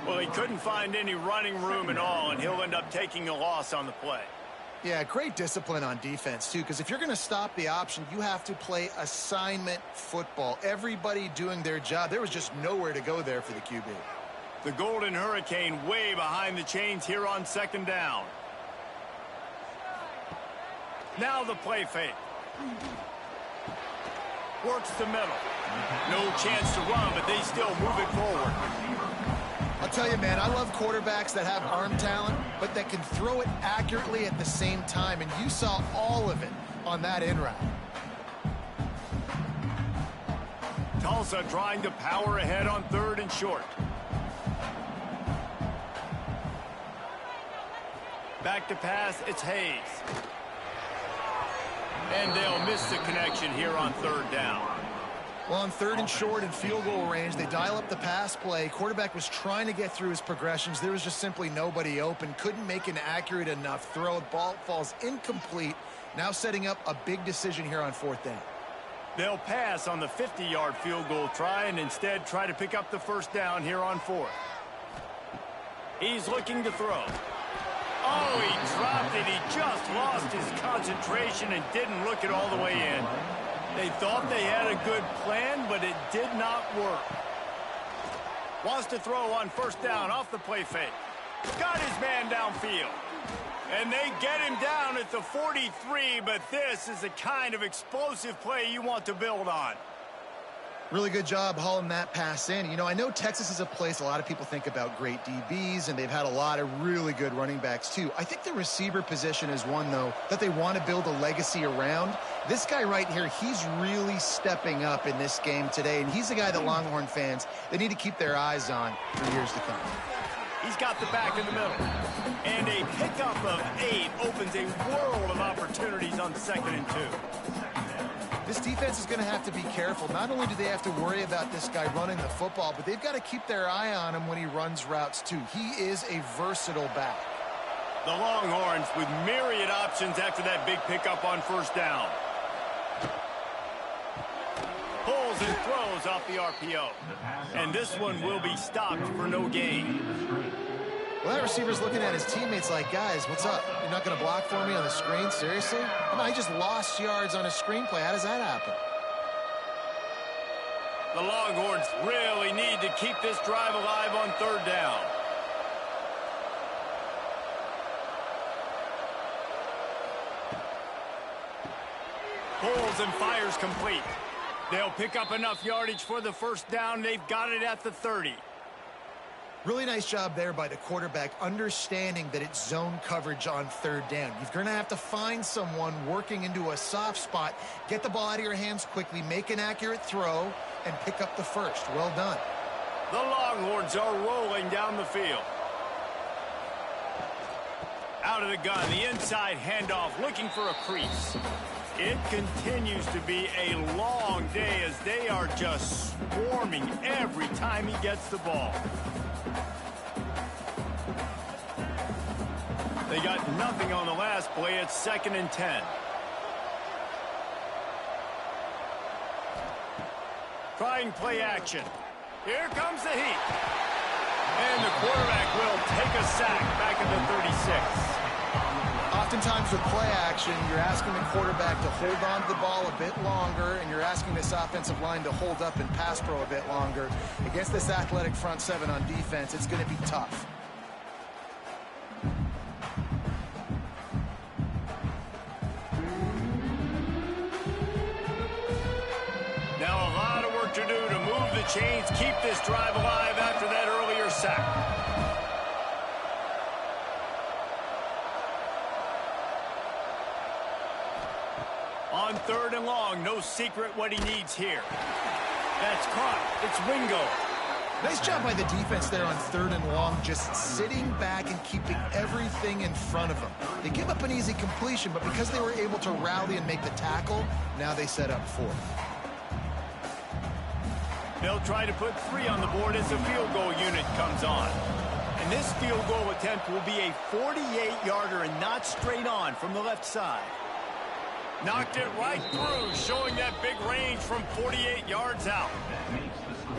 Well, he couldn't find any running room at all, and he'll end up taking a loss on the play. Yeah, great discipline on defense, too, because if you're going to stop the option, you have to play assignment football. Everybody doing their job. There was just nowhere to go there for the QB. The Golden Hurricane way behind the chains here on 2nd down. Now the play fake. Works the middle. No chance to run, but they still move it forward. I'll tell you, man, I love quarterbacks that have arm talent, but that can throw it accurately at the same time, and you saw all of it on that in route. Tulsa trying to power ahead on 3rd and short. Back to pass, it's Hayes. And they'll miss the connection here on 3rd down. Well, on 3rd and short and field goal range, they dial up the pass play. Quarterback was trying to get through his progressions. There was just simply nobody open. Couldn't make an accurate enough throw. Ball falls incomplete. Now setting up a big decision here on 4th down. They'll pass on the 50-yard field goal try and instead try to pick up the 1st down here on 4th. He's looking to throw. Oh, he dropped it. He just lost his concentration and didn't look it all the way in. They thought they had a good plan, but it did not work. Wants to throw on 1st down off the play fake. Got his man downfield. And they get him down at the 43, but this is the kind of explosive play you want to build on. Really good job hauling that pass in. You know, I know Texas is a place a lot of people think about great DBs, and they've had a lot of really good running backs too. I think the receiver position is one, though, that they want to build a legacy around. This guy right here, he's really stepping up in this game today, and he's the guy that Longhorn fans, they need to keep their eyes on for years to come. He's got the back in the middle. And a pickup of 8 opens a world of opportunities on 2nd and 2. This defense is going to have to be careful. Not only do they have to worry about this guy running the football, but they've got to keep their eye on him when he runs routes too. He is a versatile back. The Longhorns with myriad options after that big pickup on 1st down. Pulls and throws off the RPO. And this one will be stopped for no gain. Well, that receiver's looking at his teammates like, guys, what's up? You're not going to block for me on the screen? Seriously? Come on, he just lost yards on a screenplay. How does that happen? The Longhorns really need to keep this drive alive on 3rd down. Pulls and fires complete. They'll pick up enough yardage for the 1st down. They've got it at the 30. Really nice job there by the quarterback, understanding that it's zone coverage on 3rd down. You're going to have to find someone working into a soft spot, get the ball out of your hands quickly, make an accurate throw, and pick up the 1st. Well done. The Longhorns are rolling down the field. Out of the gun, the inside handoff, looking for a crease. It continues to be a long day as they are just swarming every time he gets the ball. They got nothing on the last play. It's 2nd and 10. Trying play action. Here comes the heat. And the quarterback will take a sack back at the 36. Oftentimes with play action, you're asking the quarterback to hold on to the ball a bit longer, and you're asking this offensive line to hold up and pass pro a bit longer. Against this athletic front 7 on defense, it's going to be tough. Now a lot of work to do to move the chains, keep this drive alive after that earlier sack. On 3rd and long, no secret what he needs here. That's caught. It's Wingo. Nice job by the defense there on 3rd and long, just sitting back and keeping everything in front of them. They give up an easy completion, but because they were able to rally and make the tackle, now they set up 4th. They'll try to put 3 on the board as the field goal unit comes on. And this field goal attempt will be a 48-yarder and not straight on from the left side. Knocked it right through, showing that big range from 48 yards out. That makes the score.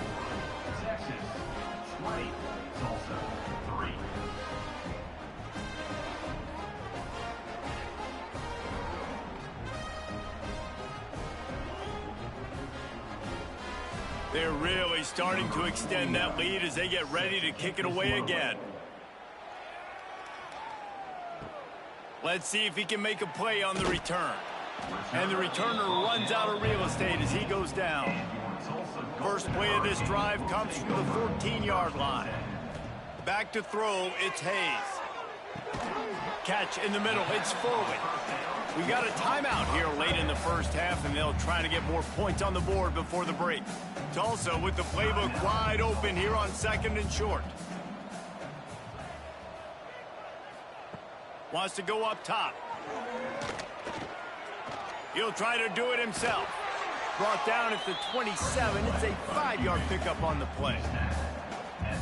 Texas 20, Tulsa 3. They're really starting to extend that lead as they get ready to kick it away again. Let's see if he can make a play on the return. And the returner runs out of real estate as he goes down. First play of this drive comes from the 14-yard line. Back to throw, it's Hayes. Catch in the middle, it's Foley. We got a timeout here late in the 1st half, and they'll try to get more points on the board before the break. Tulsa with the playbook wide open here on 2nd and short. Wants to go up top. He'll try to do it himself. Brought down at the 27. It's a 5-yard pickup on the play.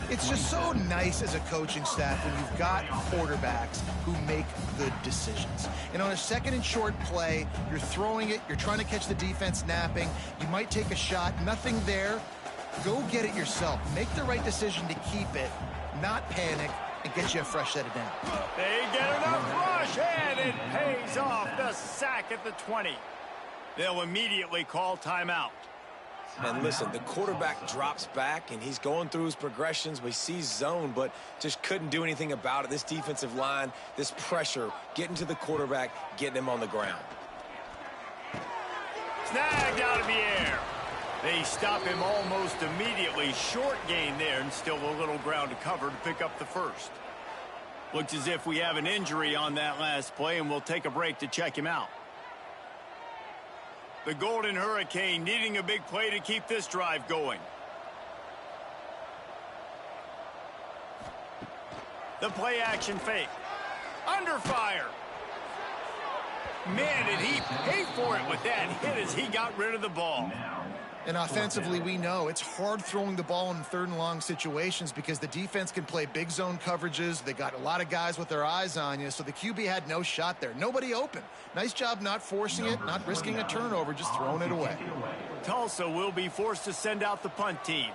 It's just so nice as a coaching staff when you've got quarterbacks who make good decisions. And on a 2nd and short play, you're throwing it, you're trying to catch the defense napping, you might take a shot, nothing there. Go get it yourself. Make the right decision to keep it, not panic, and get you a fresh set of down. They get enough rush, and it pays off. The sack at the 20. They'll immediately call timeout. And listen, the quarterback drops back, and he's going through his progressions. We see zone, but just couldn't do anything about it. This defensive line, this pressure, getting to the quarterback, getting him on the ground. Snagged out of the air. They stop him almost immediately. Short gain there and still a little ground to cover to pick up the first. Looks as if we have an injury on that last play, and we'll take a break to check him out. The Golden Hurricane needing a big play to keep this drive going. The play action fake. Under fire. Man, did he pay for it with that hit as he got rid of the ball. And offensively, we know it's hard throwing the ball in third and long situations because the defense can play big zone coverages. They got a lot of guys with their eyes on you, so the QB had no shot there. Nobody open. Nice job not forcing it, not risking a turnover, just throwing it away. Tulsa will be forced to send out the punt team.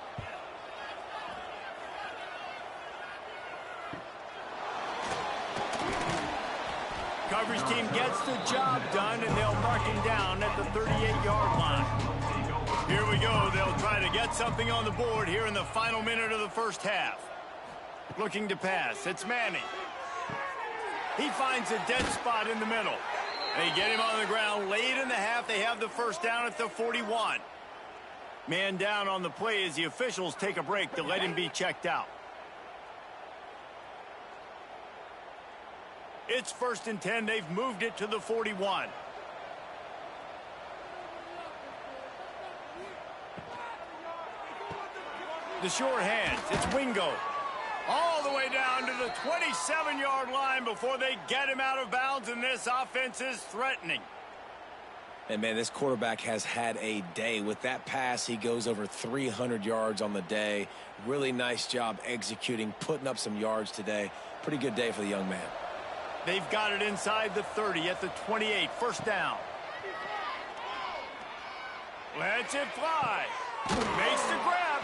Coverage team gets the job done, and they'll mark him down at the 38-yard line. Here we go. They'll try to get something on the board here in the final minute of the first half. Looking to pass. It's Manning. He finds a dead spot in the middle. They get him on the ground late in the half. They have the first down at the 41. Man down on the play as the officials take a break to let him be checked out. It's 1st and 10. They've moved it to the 41. The short hands. It's Wingo. All the way down to the 27-yard line before they get him out of bounds, and this offense is threatening. And, man, this quarterback has had a day. With that pass, he goes over 300 yards on the day. Really nice job executing, putting up some yards today. Pretty good day for the young man. They've got it inside the 30 at the 28. First down. Lets it fly. Makes the grab.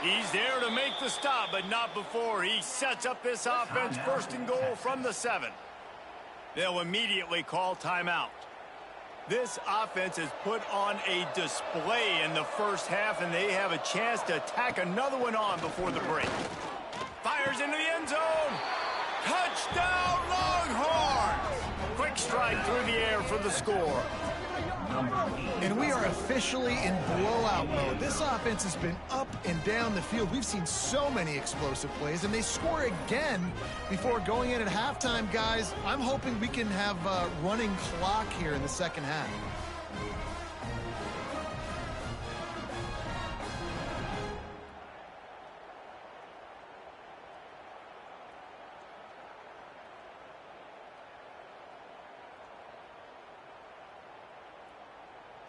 He's there to make the stop, but not before he sets up this offense. 1st and goal from the 7. They'll immediately call timeout. This offense has put on a display in the first half, and they have a chance to tack another one on before the break. Fires into the end zone. Touchdown, Longhorns! Quick strike through the air for the score. And we are officially in blowout mode. This offense has been up and down the field. We've seen so many explosive plays, and they score again before going in at halftime, guys. I'm hoping we can have a running clock here in the second half.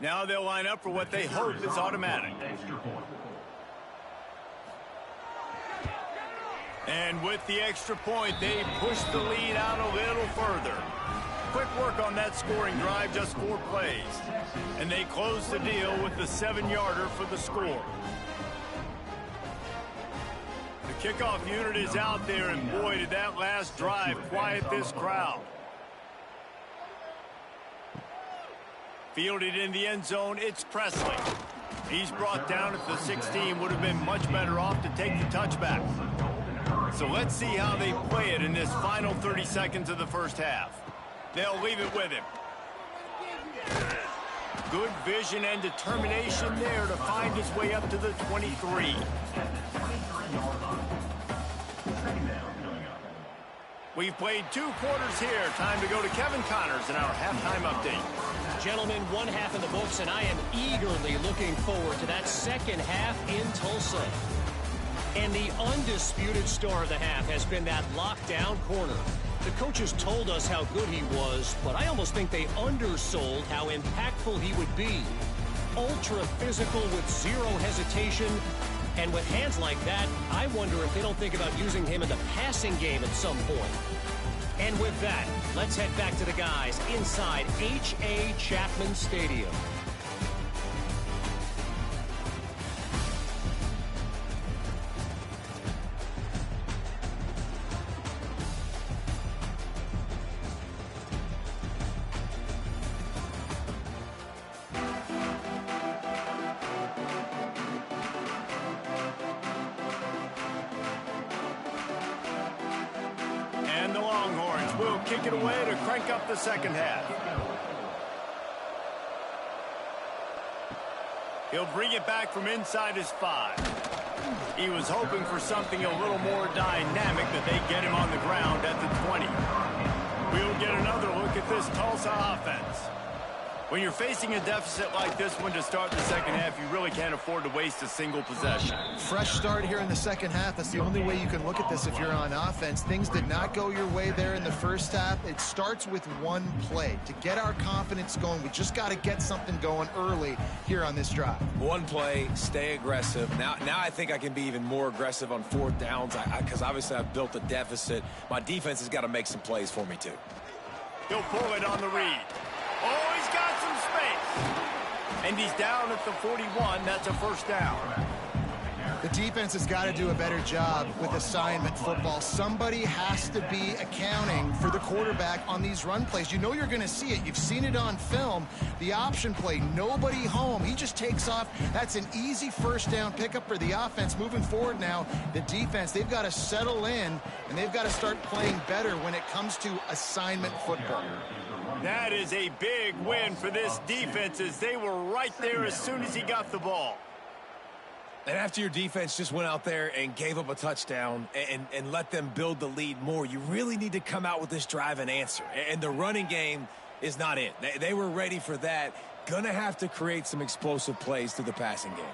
Now they'll line up for what they hope is automatic. And with the extra point, they push the lead out a little further. Quick work on that scoring drive, just 4 plays. And they close the deal with the 7-yarder for the score. The kickoff unit is out there, and boy, did that last drive quiet this crowd. Fielded in the end zone, it's Presley. He's brought down at the 16. Would have been much better off to take the touchback. So let's see how they play it in this final 30 seconds of the first half. They'll leave it with him. Good vision and determination there to find his way up to the 23. We've played 2 quarters here. Time to go to Kevin Connors in our halftime update. Gentlemen, 1 half in the books, and I am eagerly looking forward to that second half in Tulsa. And the undisputed star of the half has been that lockdown corner. The coaches told us how good he was, but I almost think they undersold how impactful he would be. Ultra physical with 0 hesitation. And with hands like that, I wonder if they don't think about using him in the passing game at some point. And with that, let's head back to the guys inside H.A. Chapman Stadium. Will kick it away to crank up the second half. He'll bring it back from inside his 5. He was hoping for something a little more dynamic, but they get him on the ground at the 20. We'll get another look at this Tulsa offense. When you're facing a deficit like this one to start the second half, you really can't afford to waste a single possession. Fresh start here in the second half. That's the only way you can look at this if you're on offense. Things did not go your way there in the first half. It starts with one play. To get our confidence going, we just got to get something going early here on this drive. One play, stay aggressive. Now I think I can be even more aggressive on 4th downs because obviously I've built a deficit. My defense has got to make some plays for me too. He'll pull it on the read. Oh, he's got some space. And he's down at the 41. That's a first down. The defense has got to do a better job with assignment football. Somebody has to be accounting for the quarterback on these run plays. You know you're going to see it. You've seen it on film. The option play, nobody home. He just takes off. That's an easy first down pickup for the offense. Moving forward now, the defense, they've got to settle in, and they've got to start playing better when it comes to assignment football. That is a big win for this defense as they were right there as soon as he got the ball. And after your defense just went out there and gave up a touchdown and let them build the lead more, you really need to come out with this drive and answer. And the running game is not it. They were ready for that. Gonna have to create some explosive plays through the passing game.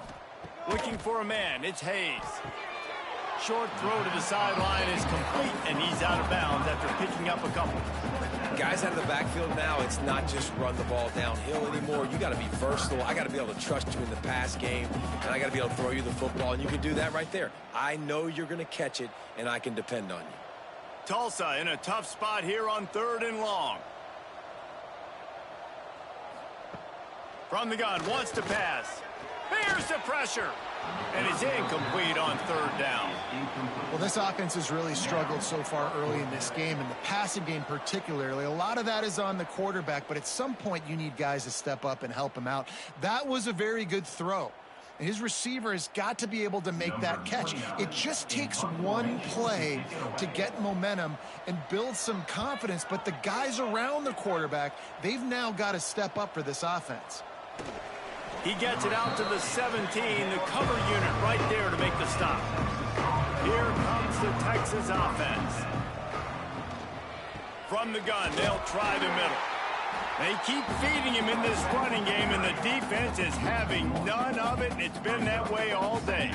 Looking for a man. It's Hayes. Short throw to the sideline is complete, and he's out of bounds after picking up a couple. Guys out of the backfield now, it's not just run the ball downhill anymore. You got to be versatile. I got to be able to trust you in the pass game, and I got to be able to throw you the football, and you can do that right there. I know you're going to catch it, and I can depend on you. Tulsa in a tough spot here on 3rd and long. From the gun, wants to pass. Here's the pressure. And it's incomplete on 3rd down. Well, this offense has really struggled so far early in this game, and the passing game particularly. A lot of that is on the quarterback, but at some point you need guys to step up and help him out. That was a very good throw. And his receiver has got to be able to make that catch. It just takes one play to get momentum and build some confidence, but the guys around the quarterback, they've now got to step up for this offense. He gets it out to the 17, the cover unit right there to make the stop. Here comes the Texas offense. From the gun, they'll try the middle. They keep feeding him in this running game, and the defense is having none of it. It's been that way all day.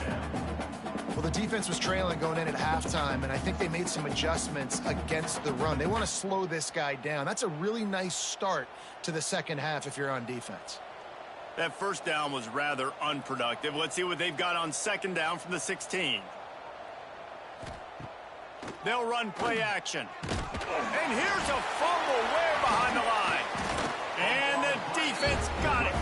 Well, the defense was trailing going in at halftime, and I think they made some adjustments against the run. They want to slow this guy down. That's a really nice start to the second half if you're on defense. That first down was rather unproductive. Let's see what they've got on 2nd down from the 16. They'll run play action. And here's a fumble way behind the line. And the defense got it.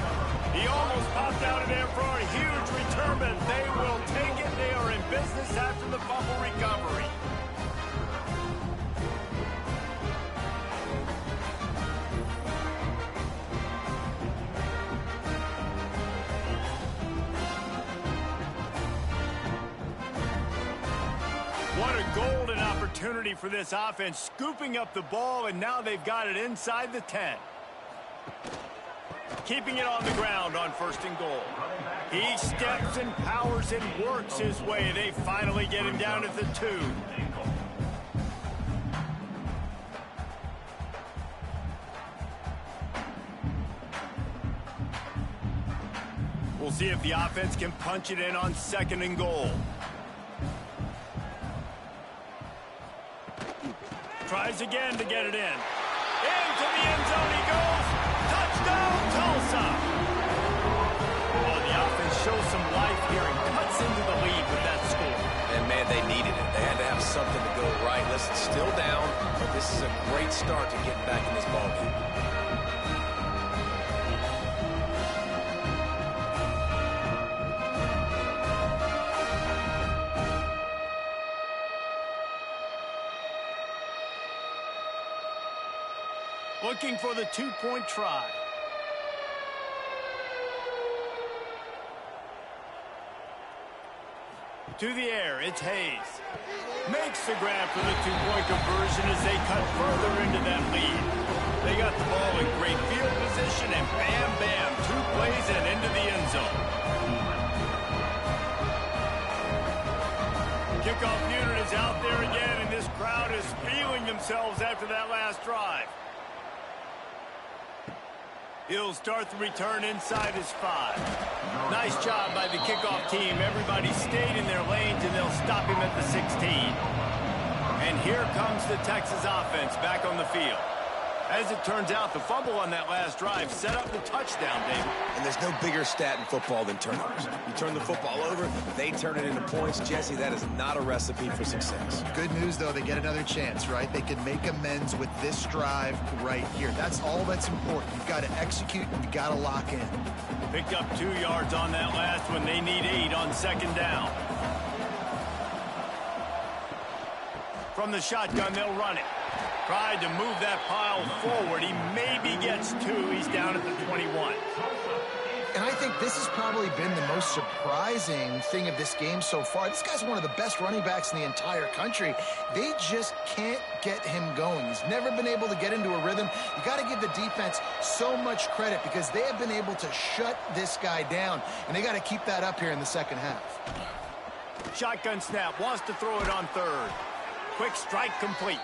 He almost popped out of there for a huge return, but they will take it. They are in business after the fumble recovery. What a golden opportunity for this offense, scooping up the ball, and now they've got it inside the 10. Keeping it on the ground on 1st and goal. He steps and powers and works his way. They finally get him down at the 2. We'll see if the offense can punch it in on 2nd and goal. Tries again to get it in. Into the end zone he goes. Touchdown, Tulsa. Well, the offense shows some life here and cuts into the lead with that score. And, man, they needed it. They had to have something to go right. Listen, still down, but this is a great start to getting back in this ballgame. Looking for the 2-point try. To the air, it's Hayes. Makes the grab for the two-point conversion as they cut further into that lead. They got the ball in great field position, and bam, bam, 2 plays and into the end zone. Kickoff unit is out there again, and this crowd is feeling themselves after that last drive. He'll start the return inside his 5. Nice job by the kickoff team. Everybody stayed in their lanes, and they'll stop him at the 16. And here comes the Texas offense back on the field. As it turns out, the fumble on that last drive set up the touchdown, David. And there's no bigger stat in football than turnovers. You turn the football over, they turn it into points. Jesse, that is not a recipe for success. Good news, though, they get another chance, right? They can make amends with this drive right here. That's all that's important. You've got to execute, and you've got to lock in. Picked up 2 yards on that last one. They need 8 on second down. From the shotgun, they'll run it. Tried to move that pile forward. He maybe gets 2. He's down at the 21. And I think this has probably been the most surprising thing of this game so far. This guy's one of the best running backs in the entire country. They just can't get him going. He's never been able to get into a rhythm. You got to give the defense so much credit because they have been able to shut this guy down, and they got to keep that up here in the second half. Shotgun snap. Wants to throw it on 3rd. Quick strike complete.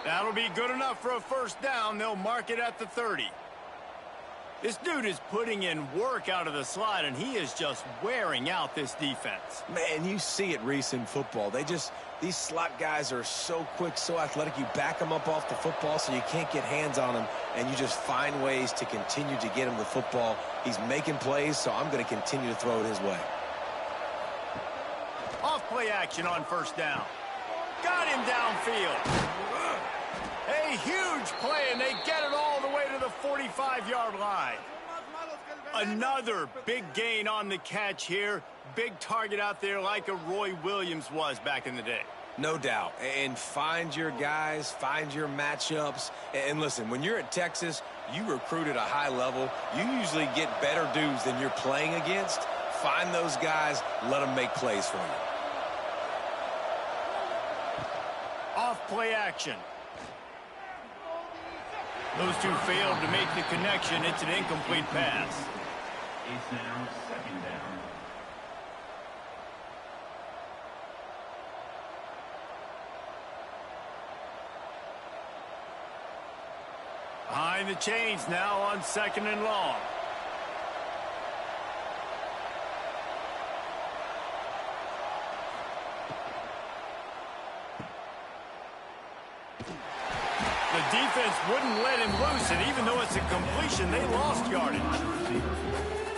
That'll be good enough for a first down. They'll mark it at the 30. This dude is putting in work out of the slot, and he is just wearing out this defense. Man, you see it, Reese, in football. These slot guys are so quick, so athletic. You back them up off the football so you can't get hands on them, and you just find ways to continue to get him the football. He's making plays, so I'm going to continue to throw it his way. Off play action on first down. Got him downfield. A huge play, and they get it all the way to the 45-yard line. Another big gain on the catch here. Big target out there like a Roy Williams was back in the day. No doubt. And find your guys, find your matchups. And listen, when you're at Texas, you recruit at a high level. You usually get better dudes than you're playing against. Find those guys, let them make plays for you. Off play action. Those two failed to make the connection. It's an incomplete pass. It's now second down. Behind the chains now on 2nd and long. The defense wouldn't let him loose, and even though it's a completion, they lost yardage.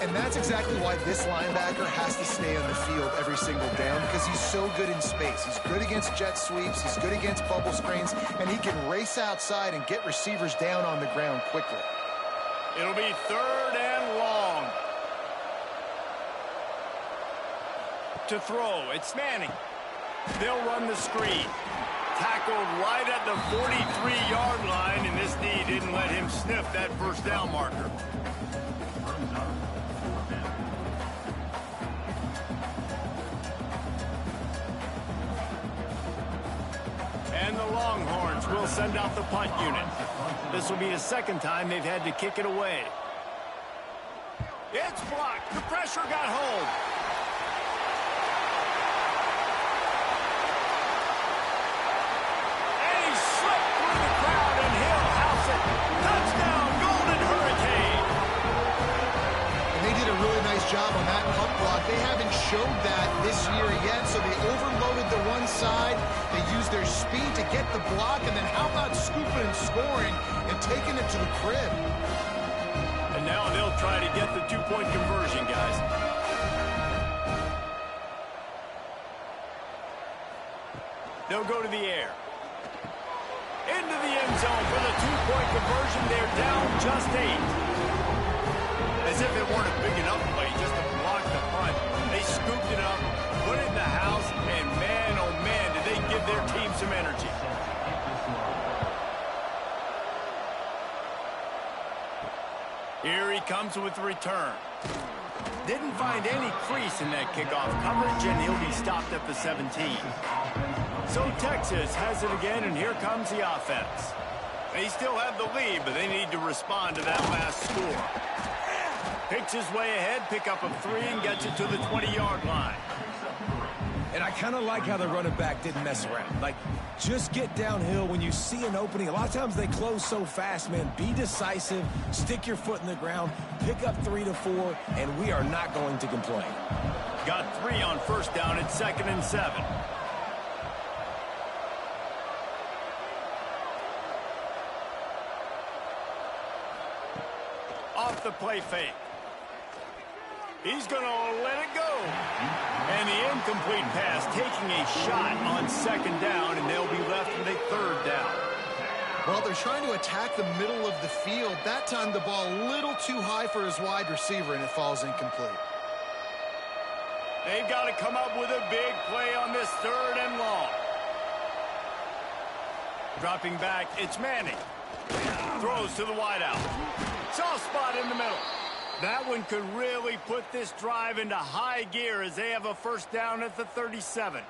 And that's exactly why this linebacker has to stay on the field every single down, because he's so good in space. He's good against jet sweeps, he's good against bubble screens, and he can race outside and get receivers down on the ground quickly. It'll be 3rd and long. To throw, it's Manning. They'll run the screen. Tackled right at the 43-yard line, and this knee didn't let him sniff that first down marker. And the Longhorns will send out the punt unit. This will be the 2nd time they've had to kick it away. It's blocked. The pressure got home. Job on that punt block. They haven't showed that this year yet, so they overloaded the one side. They used their speed to get the block, and then how about scooping and scoring and taking it to the crib? And now they'll try to get the 2-point conversion, guys. They'll go to the air. Into the end zone for the 2-point conversion. They're down just 8. As if it weren't a big enough play just to block the punt. They scooped it up, put it in the house, and man, oh man, did they give their team some energy. Here he comes with the return. Didn't find any crease in that kickoff coverage, and he'll be stopped at the 17. So Texas has it again, and here comes the offense. They still have the lead, but they need to respond to that last score. Picks his way ahead, pick up a 3, and gets it to the 20-yard line. And I kind of like how the running back didn't mess around. Like, just get downhill when you see an opening. A lot of times they close so fast, man. Be decisive, stick your foot in the ground, pick up 3 to 4, and we are not going to complain. Got 3 on first down at 2nd and 7. Off the play fake. He's going to let it go. And the incomplete pass taking a shot on 2nd down, and they'll be left with a 3rd down. Well, they're trying to attack the middle of the field. That time the ball a little too high for his wide receiver, and it falls incomplete. They've got to come up with a big play on this 3rd and long. Dropping back, it's Manning. Throws to the wideout. Soft spot in the middle. That one could really put this drive into high gear as they have a first down at the 37.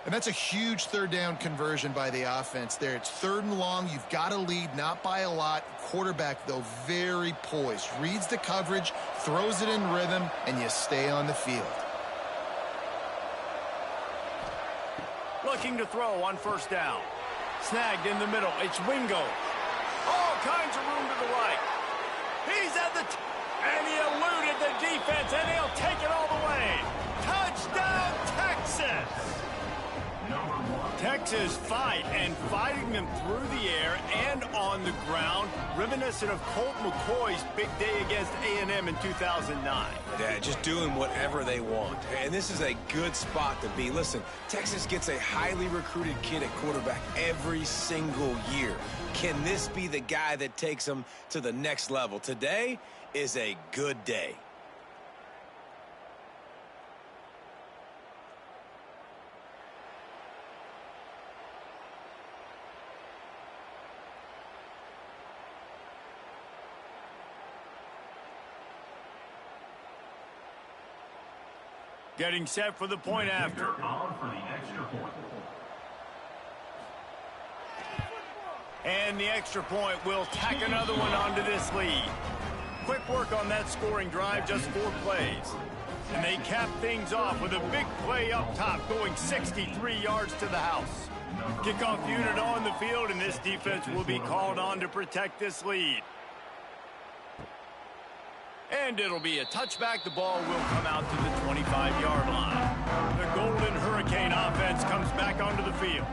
And that's a huge 3rd down conversion by the offense there. It's 3rd and long. You've got to lead, not by a lot. Quarterback, though, very poised. Reads the coverage, throws it in rhythm, and you stay on the field. Looking to throw on first down. Snagged in the middle. It's Wingo. All kinds of room to the right. He's at the and he eluded the defense, and he'll take it all the way. Touchdown, Texas! Texas fighting them through the air and on the ground, reminiscent of Colt McCoy's big day against A&M in 2009. Yeah, just doing whatever they want. And this is a good spot to be. Listen, Texas gets a highly recruited kid at quarterback every single year. Can this be the guy that takes them to the next level? Today is a good day. Getting set for the point after. And the extra point will tack another one onto this lead. Quick work on that scoring drive, just 4 plays. And they cap things off with a big play up top, going 63 yards to the house. Kickoff unit on the field, and this defense will be called on to protect this lead. And it'll be a touchback. The ball will come out to the 25-yard line. The Golden Hurricane offense comes back onto the field.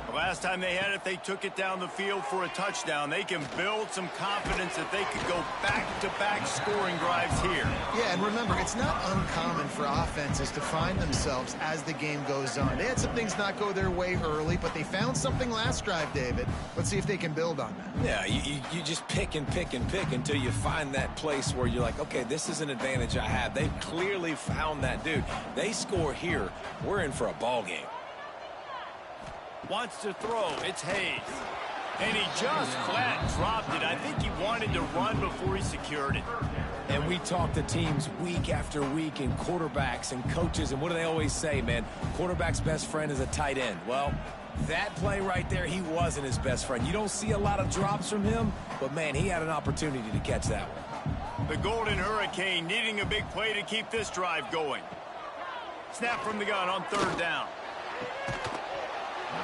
The last time they had it, they took it down the field for a touchdown. They can build some confidence that they could go back-to-back scoring drives here. Yeah, and remember, it's not uncommon for offenses to find themselves as the game goes on. They had some things not go their way early, but they found something last drive, David. Let's see if they can build on that. Yeah, you just pick and pick and pick until you find that place where you're like, okay, this is an advantage I have. They've clearly found that, dude. They score here, we're in for a ball game. Wants to throw. It's Hayes. And he just flat dropped it. I think he wanted to run before he secured it. And we talk to teams week after week and quarterbacks and coaches, and what do they always say, man? Quarterback's best friend is a tight end. Well, that play right there, he wasn't his best friend. You don't see a lot of drops from him, but, man, he had an opportunity to catch that one. The Golden Hurricane needing a big play to keep this drive going. Snap from the gun on 3rd down.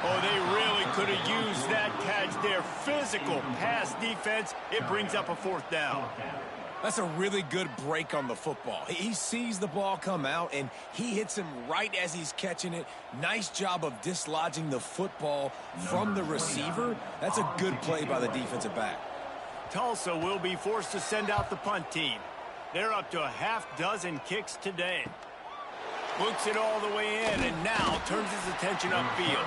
Oh, they really could have used that catch there. Physical pass defense. It brings up a 4th down. That's a really good break on the football. He sees the ball come out, and he hits him right as he's catching it. Nice job of dislodging the football from the receiver. That's a good play by the defensive back. Tulsa will be forced to send out the punt team. They're up to a half-dozen kicks today. Looks it all the way in, and now turns his attention upfield.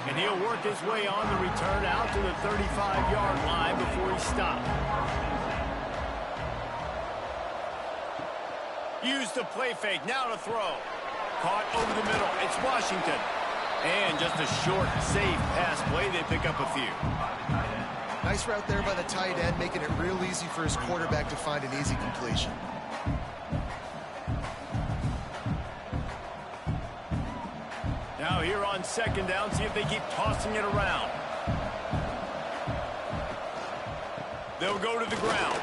And he'll work his way on the return out to the 35-yard line before he stopped. Use the play fake, now to throw. Caught over the middle, it's Washington. And just a short, safe pass play, they pick up a few. Nice route there by the tight end, making it real easy for his quarterback to find an easy completion. now here on second down. See if they keep tossing it around. They'll go to the ground.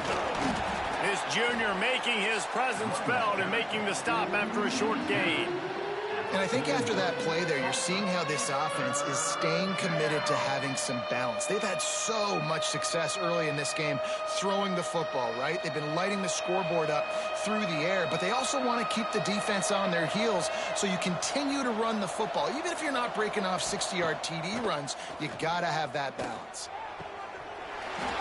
This junior making his presence felt and making the stop after a short gain. And I think after that play there, you're seeing how this offense is staying committed to having some balance. They've had so much success early in this game throwing the football, right? They've been lighting the scoreboard up through the air, but they also want to keep the defense on their heels so you continue to run the football. Even if you're not breaking off 60-yard TD runs, you got to have that balance.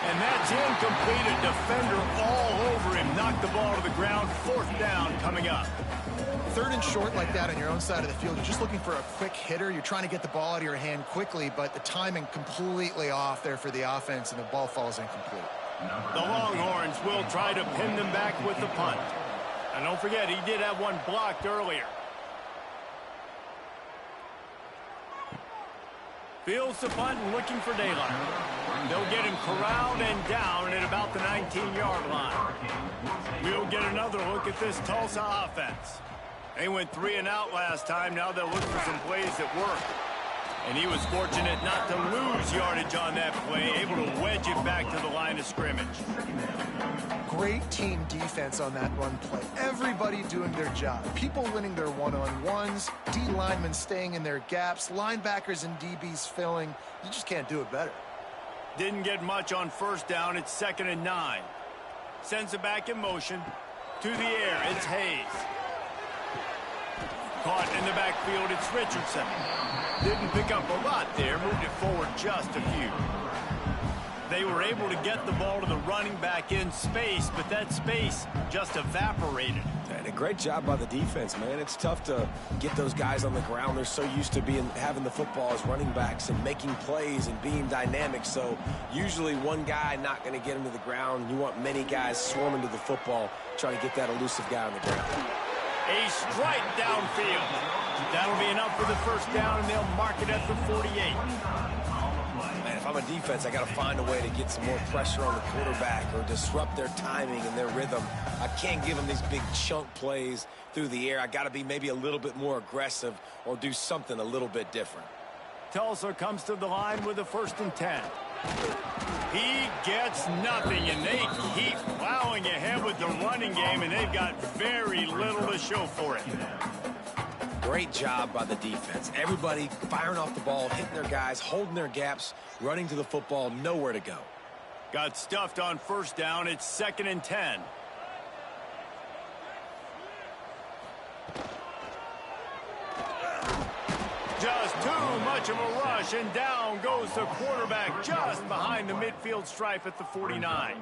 And that's incomplete. A defender all over him. Knocked the ball to the ground. Fourth down coming up. Third and short like that on your own side of the field, you're just looking for a quick hitter. You're trying to get the ball out of your hand quickly, but the timing completely off there for the offense, and the ball falls incomplete. The Longhorns will try to pin them back with the punt. And don't forget, he did have one blocked earlier. Fields the punt and looking for daylight. They'll get him corralled and down at about the 19-yard line. We'll get another look at this Tulsa offense. They went 3 and out last time. Now they'll look for some plays that work. And he was fortunate not to lose yardage on that play, able to wedge it back to the line of scrimmage. Great team defense on that run play. Everybody doing their job. People winning their one-on-ones, D linemen staying in their gaps, linebackers and DBs filling. You just can't do it better. Didn't get much on first down. It's 2nd and 9. Sends it back in motion. To the air, it's Hayes. Caught in the backfield, it's Richardson. Didn't pick up a lot there, moved it forward just a few. They were able to get the ball to the running back in space, but that space just evaporated. And a great job by the defense, man. It's tough to get those guys on the ground. They're so used to having the football as running backs and making plays and being dynamic. So usually one guy not going to get him to the ground. You want many guys swarming to the football, trying to get that elusive guy on the ground. A strike downfield. That'll be enough for the first down, and they'll mark it at the 48. Man, if I'm a defense, I got to find a way to get some more pressure on the quarterback or disrupt their timing and their rhythm. I can't give them these big chunk plays through the air. I got to be maybe a little bit more aggressive or do something a little bit different. Tulsa comes to the line with a 1st and 10. He gets nothing, and they keep plowing ahead with the running game, and they've got very little to show for it. Great job by the defense. Everybody firing off the ball, hitting their guys, holding their gaps, running to the football, nowhere to go. Got stuffed on first down. It's 2nd and 10. Just too much of a rush, and down goes the quarterback just behind the midfield stripe at the 49.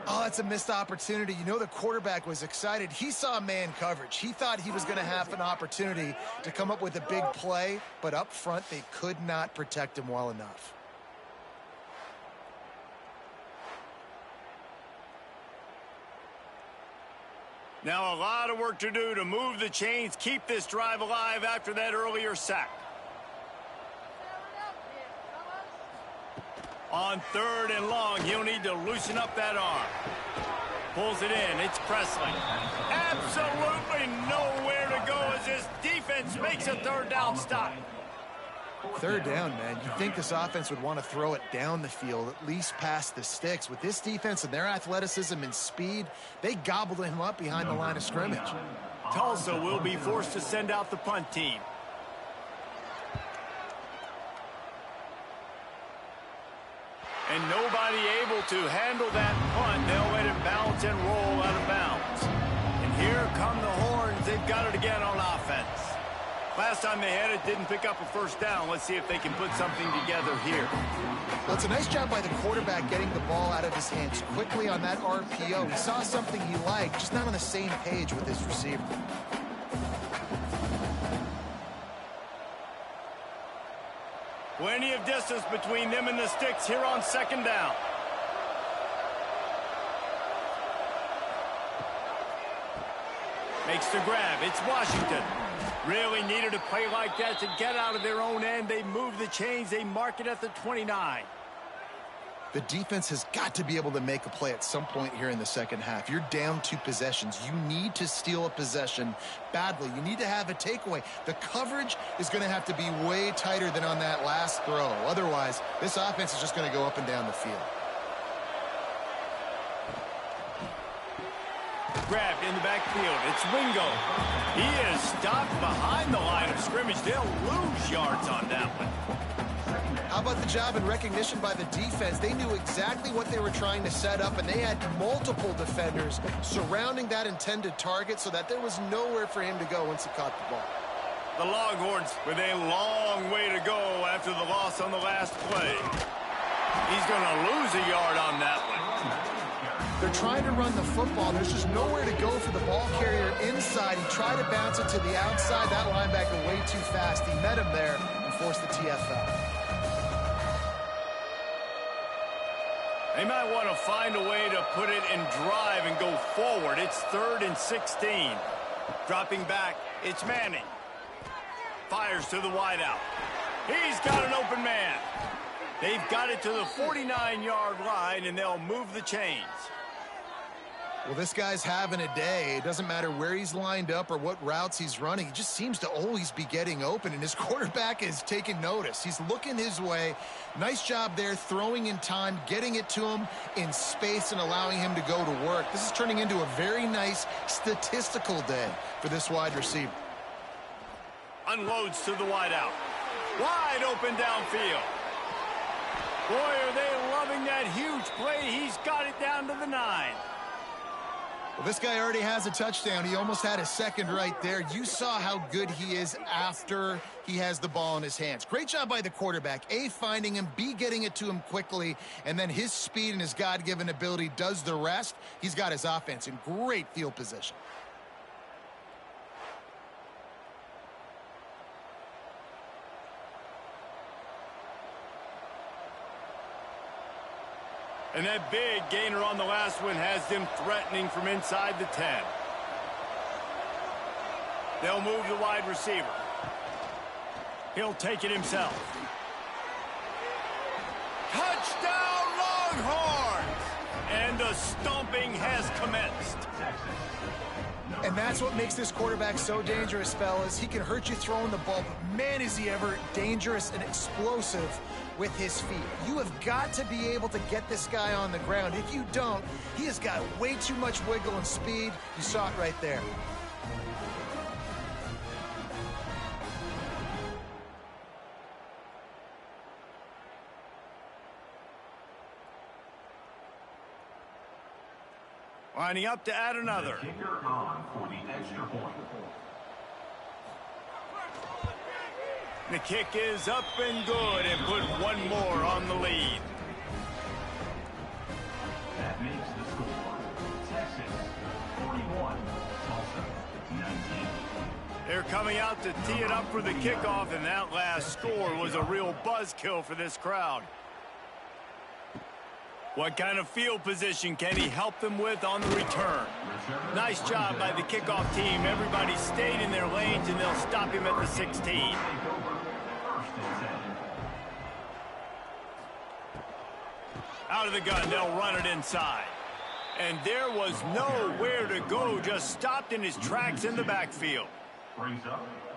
Oh, that's a missed opportunity. You know, the quarterback was excited. He saw man coverage. He thought he was going to have an opportunity to come up with a big play, but up front, they could not protect him well enough. Now a lot of work to do to move the chains, keep this drive alive after that earlier sack. On 3rd and long, he'll need to loosen up that arm. Pulls it in. It's Presley. Absolutely nowhere to go as this defense makes a 3rd down stop. 3rd down, man. You'd think this offense would want to throw it down the field, at least past the sticks. With this defense and their athleticism and speed, they gobbled him up behind the line of scrimmage. Tulsa will be forced to send out the punt team. And nobody able to handle that punt. They'll let it bounce and roll out of bounds. And here come the Horns. They've got it again on offense. Last time they had it, didn't pick up a 1st down. Let's see if they can put something together here. Well, it's a nice job by the quarterback getting the ball out of his hands quickly on that RPO. He saw something he liked, just not on the same page with his receiver. Plenty of distance between them and the sticks here on 2nd down. Makes the grab. It's Washington. Really needed a play like that to get out of their own end. They move the chains. They mark it at the 29. The defense has got to be able to make a play at some point here in the second half. You're down 2 possessions. You need to steal a possession badly. You need to have a takeaway. The coverage is going to have to be way tighter than on that last throw. Otherwise, this offense is just going to go up and down the field. Grabbed in the backfield. It's Wingo. He is stopped behind the line of scrimmage. They'll lose yards on that one. How about the job and recognition by the defense? They knew exactly what they were trying to set up, and they had multiple defenders surrounding that intended target so that there was nowhere for him to go once he caught the ball. The Longhorns with a long way to go after the loss on the last play. He's going to lose a yard on that one. They're trying to run the football. There's just nowhere to go for the ball carrier inside. He tried to bounce it to the outside. That linebacker way too fast. He met him there and forced the TFL. They might want to find a way to put it in drive and go forward. It's 3rd and 16. Dropping back, it's Manning. Fires to the wideout. He's got an open man. They've got it to the 49-yard line, and they'll move the chains. Well, this guy's having a day. It doesn't matter where he's lined up or what routes he's running. He just seems to always be getting open, and his quarterback is taking notice. He's looking his way. Nice job there, throwing in time, getting it to him in space and allowing him to go to work. This is turning into a very nice statistical day for this wide receiver. Unloads to the wideout. Wide open downfield. Boy, are they loving that huge play. He's got it down to the 9. Well, this guy already has a touchdown. He almost had a second right there. You saw how good he is after he has the ball in his hands. Great job by the quarterback. A, finding him, B, getting it to him quickly, and then his speed and his God-given ability does the rest. He's got his offense in great field position. And that big gainer on the last one has them threatening from inside the 10. They'll move the wide receiver. He'll take it himself. Touchdown, Longhorns! And the stomping has commenced. And that's what makes this quarterback so dangerous, fellas. He can hurt you throwing the ball, but man, is he ever dangerous and explosive with his feet. You have got to be able to get this guy on the ground. If you don't, he has got way too much wiggle and speed. You saw it right there. Lining up to add another. The kicker on for the extra point. The kick is up and good, and put one more on the lead. That makes the score Texas 41, Tulsa 19. They're coming out to tee it up for the kickoff, and that last score was a real buzzkill for this crowd. What kind of field position can he help them with on the return? Nice job by the kickoff team. Everybody stayed in their lanes, and they'll stop him at the 16. Out of the gun, they'll run it inside. And there was nowhere to go, just stopped in his tracks in the backfield.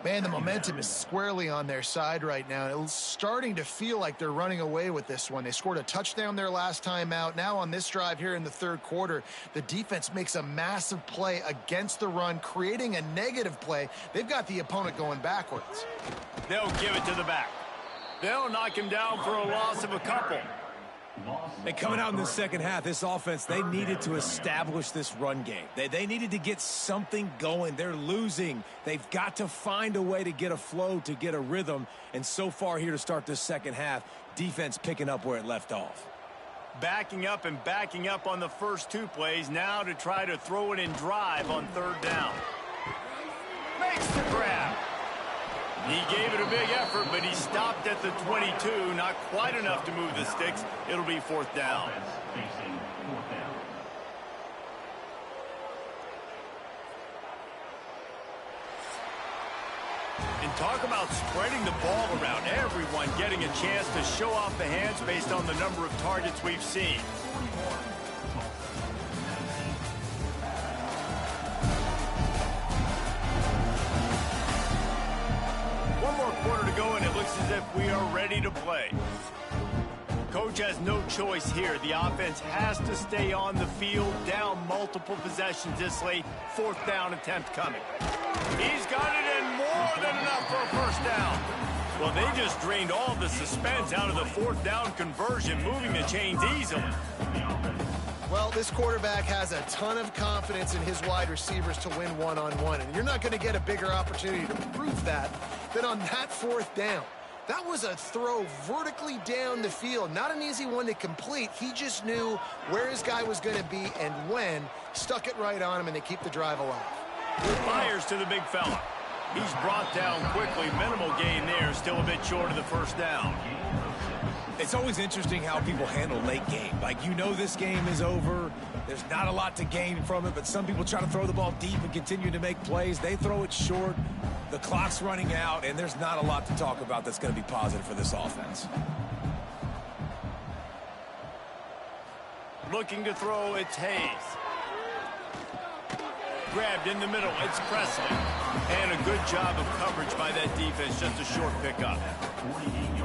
Man, the momentum is squarely on their side right now. It's starting to feel like they're running away with this one. They scored a touchdown their last time out. Now on this drive here in the third quarter, the defense makes a massive play against the run, creating a negative play. They've got the opponent going backwards. They'll give it to the back. They'll knock him down for a loss of a couple. And coming out in the second half, this offense, they needed to establish this run game. They needed to get something going. They're losing. They've got to find a way to get a flow, to get a rhythm. And so far here to start this second half, defense picking up where it left off. Backing up and backing up on the first two plays, now to try to throw it in drive on third down. Makes the grab. He gave it a big effort, but he stopped at the 22. Not quite enough to move the sticks. It'll be fourth down. And talk about spreading the ball around. Everyone getting a chance to show off the hands based on the number of targets we've seen. One more quarter to go, and it looks as if we are ready to play. Coach has no choice here. The offense has to stay on the field, down multiple possessions this late. 4th down attempt coming. He's got it in, more than enough for a first down. Well, they just drained all the suspense out of the 4th down conversion, moving the chains easily. Well, this quarterback has a ton of confidence in his wide receivers to win one-on-one, and you're not going to get a bigger opportunity to prove that than on that 4th down. That was a throw vertically down the field. Not an easy one to complete. He just knew where his guy was going to be and when. Stuck it right on him, and they keep the drive alive. Fires to the big fella. He's brought down quickly. Minimal gain there. Still a bit short of the first down. It's always interesting how people handle late game. Like, you know this game is over. There's not a lot to gain from it, but some people try to throw the ball deep and continue to make plays. They throw it short. The clock's running out, and there's not a lot to talk about that's going to be positive for this offense. Looking to throw, it's Hayes. Grabbed in the middle, it's Presley. And a good job of coverage by that defense, just a short pickup.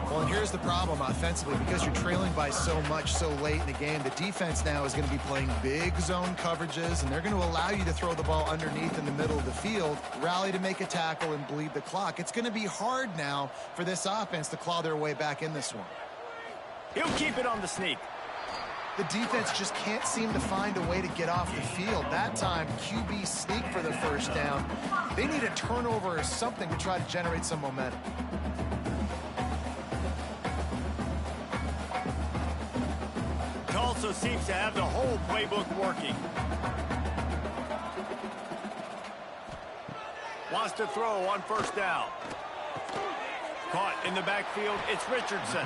Well, and here's the problem offensively. Because you're trailing by so much so late in the game, the defense now is going to be playing big zone coverages, and they're going to allow you to throw the ball underneath in the middle of the field, rally to make a tackle, and bleed the clock. It's going to be hard now for this offense to claw their way back in this one. He'll keep it on the sneak. The defense just can't seem to find a way to get off the field. That time, QB sneak for the first down. They need a turnover or something to try to generate some momentum. Tulsa seems to have the whole playbook working. Wants to throw on first down. Caught in the backfield, it's Richardson.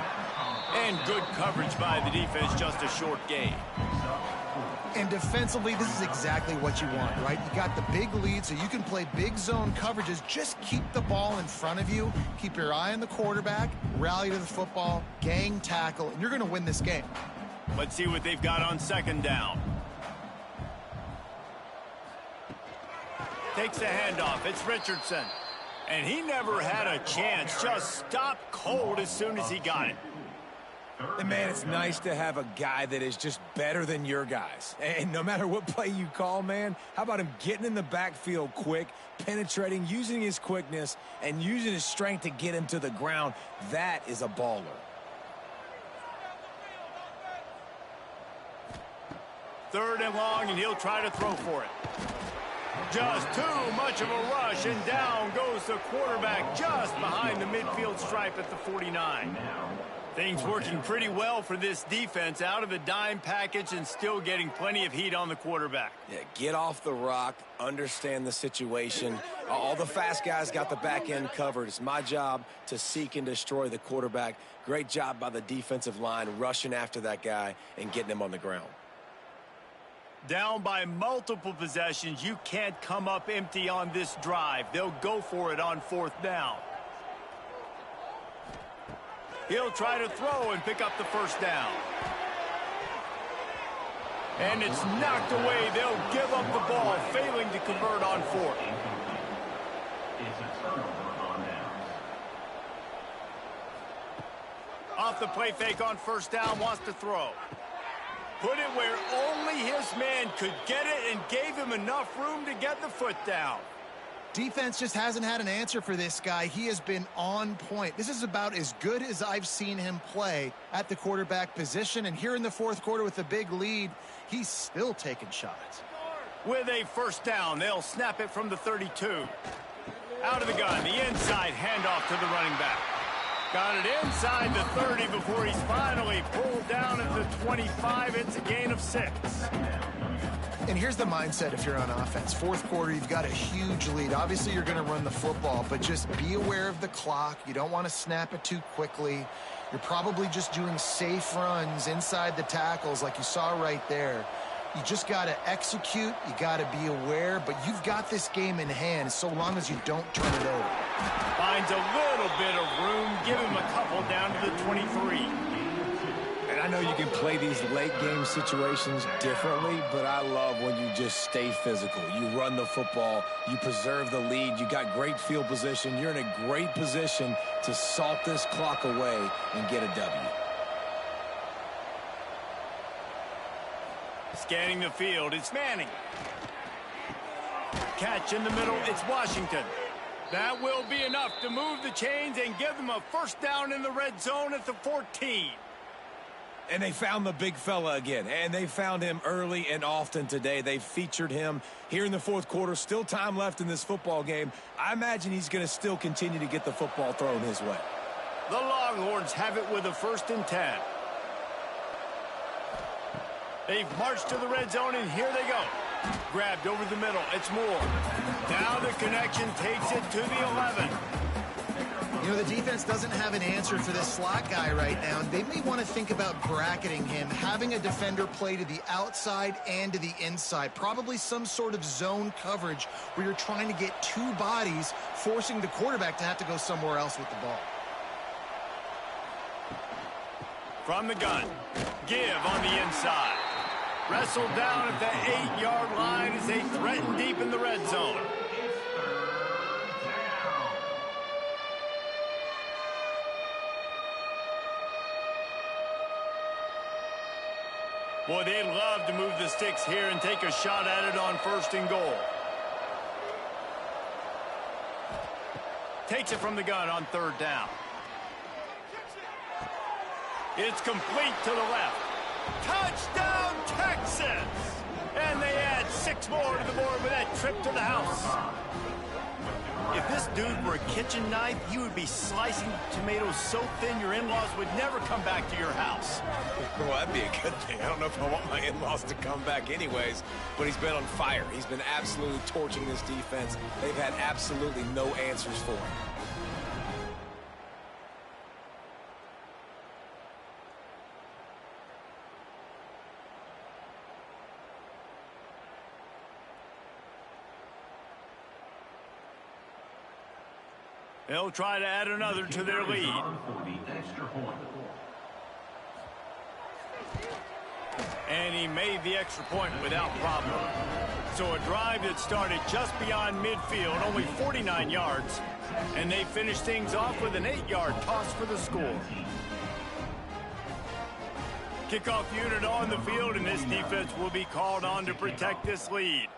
And good coverage by the defense, just a short gain. And defensively, this is exactly what you want, right? You got the big lead, so you can play big zone coverages. Just keep the ball in front of you. Keep your eye on the quarterback, rally to the football, gang tackle, and you're going to win this game. Let's see what they've got on second down. Takes a handoff. It's Richardson. And he never had a chance. Just stopped cold as soon as he got it. And, man, it's nice to have a guy that is just better than your guys. And no matter what play you call, man, how about him getting in the backfield quick, penetrating, using his quickness, and using his strength to get him to the ground? That is a baller. Third and long, and he'll try to throw for it. Just too much of a rush, and down goes the quarterback just behind the midfield stripe at the 49. Things working pretty well for this defense, out of a dime package and still getting plenty of heat on the quarterback. Yeah, get off the rock, understand the situation. All the fast guys got the back end covered. It's my job to seek and destroy the quarterback. Great job by the defensive line, rushing after that guy and getting him on the ground. Down by multiple possessions, you can't come up empty on this drive. They'll go for it on fourth down. He'll try to throw and pick up the first down. And it's knocked away. They'll give up the ball, failing to convert on fourth. It's a turnover on downs. Off the play fake on first down, wants to throw. Put it where only his man could get it and gave him enough room to get the foot down. Defense just hasn't had an answer for this guy. He has been on point. This is about as good as I've seen him play at the quarterback position. And here in the fourth quarter with a big lead, he's still taking shots. With a first down, they'll snap it from the 32. Out of the gun, the inside handoff to the running back. Got it inside the 30 before he's finally pulled down at the 25. It's a gain of 6. And here's the mindset if you're on offense. Fourth quarter, you've got a huge lead. Obviously, you're going to run the football, but just be aware of the clock. You don't want to snap it too quickly. You're probably just doing safe runs inside the tackles like you saw right there. You just got to execute. You got to be aware, but you've got this game in hand so long as you don't turn it over. Finds a little bit of room. Give him a couple down to the 23. And I know you can play these late game situations differently, but I love when you just stay physical. You run the football, you preserve the lead, you got great field position. You're in a great position to salt this clock away and get a W. Scanning the field, it's Manning. Catch in the middle, it's Washington. That will be enough to move the chains and give them a first down in the red zone at the 14. And they found the big fella again, and they found him early and often today. They featured him here in the fourth quarter. Still time left in this football game. I imagine he's going to still continue to get the football thrown his way. The Longhorns have it with a 1st and 10. They've marched to the red zone, and here they go. Grabbed over the middle. It's Moore. Now the connection takes it to the 11. You know, the defense doesn't have an answer for this slot guy right now, and they may want to think about bracketing him, having a defender play to the outside and to the inside. Probably some sort of zone coverage where you're trying to get two bodies, forcing the quarterback to have to go somewhere else with the ball. From the gun. Give on the inside. Wrestled down at the 8-yard line as they threaten deep in the red zone. Boy, they'd love to move the sticks here and take a shot at it on 1st and goal. Takes it from the gun on 3rd down. It's complete to the left. Touchdown, Texas! And they add 6 more to the board with that trip to the house. If this dude were a kitchen knife, you would be slicing tomatoes so thin your in-laws would never come back to your house. Well, that'd be a good thing. I don't know if I want my in-laws to come back anyways, but he's been on fire. He's been absolutely torching this defense. They've had absolutely no answers for him. They'll try to add another to their lead. And he made the extra point without problem. So a drive that started just beyond midfield, only 49 yards, and they finished things off with an 8-yard toss for the score. Kickoff unit on the field, and this defense will be called on to protect this lead.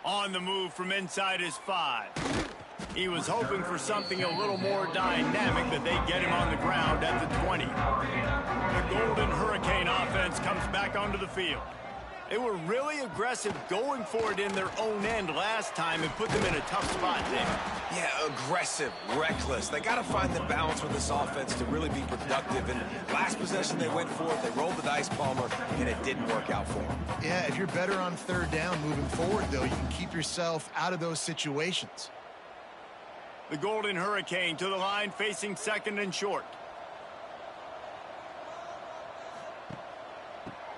On the move from inside his 5. He was hoping for something a little more dynamic, but they get him on the ground at the 20. The Golden Hurricane offense comes back onto the field. They were really aggressive going for it in their own end last time and put them in a tough spot there. Yeah, aggressive, reckless. They got to find the balance with this offense to really be productive. And last possession they went for it, they rolled the dice, Palmer, and it didn't work out for them. Yeah, if you're better on 3rd down moving forward, though, you can keep yourself out of those situations. The Golden Hurricane to the line, facing 2nd and short.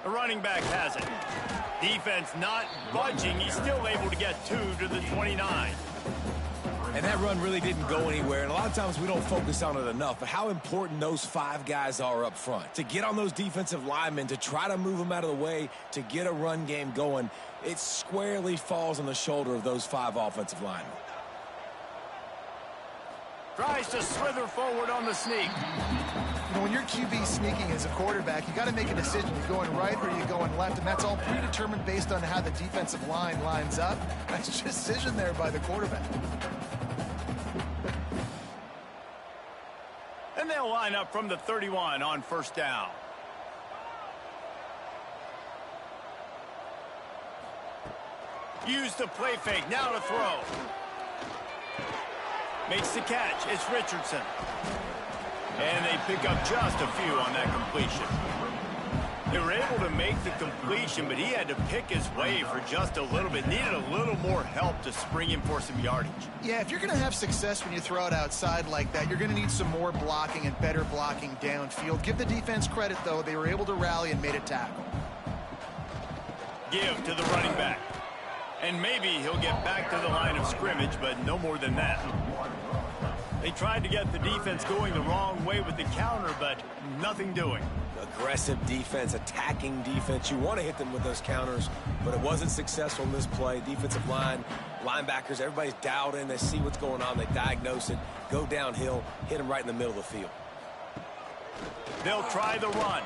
The running back has it. Defense not budging. He's still able to get 2 to the 29. And that run really didn't go anywhere, and a lot of times we don't focus on it enough, but how important those 5 guys are up front. To get on those defensive linemen, to try to move them out of the way, to get a run game going, it squarely falls on the shoulder of those 5 offensive linemen. Tries to slither forward on the sneak. You know, when your QB sneaking as a quarterback, you got to make a decision. You're going right or you're going left, and that's all predetermined based on how the defensive line lines up. That's a decision there by the quarterback. And they'll line up from the 31 on 1st down. Use the play fake, now to throw. Makes the catch, it's Richardson. And they pick up just a few on that completion. They were able to make the completion, but he had to pick his way for just a little bit. Needed a little more help to spring him for some yardage. Yeah, if you're going to have success when you throw it outside like that, you're going to need some more blocking and better blocking downfield. Give the defense credit, though. They were able to rally and made a tackle. Give to the running back. And maybe he'll get back to the line of scrimmage, but no more than that. They tried to get the defense going the wrong way with the counter, but nothing doing. Aggressive defense, attacking defense. You want to hit them with those counters, but it wasn't successful in this play. Defensive line, linebackers, everybody's dialed in. They see what's going on. They diagnose it, go downhill, hit them right in the middle of the field. They'll try the run.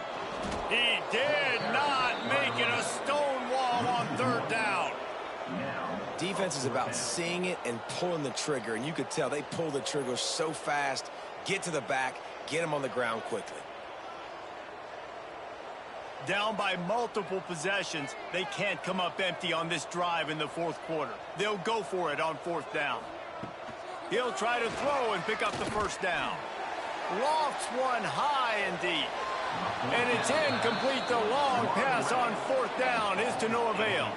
He did not make it a stone wall on third down. Defense is about seeing it and pulling the trigger, and you could tell they pull the trigger so fast, get to the back, get them on the ground quickly. Down by multiple possessions, they can't come up empty on this drive in the fourth quarter. They'll go for it on fourth down. He'll try to throw and pick up the first down. Lofts one high and deep. And it's incomplete. The long pass on fourth down is to no avail.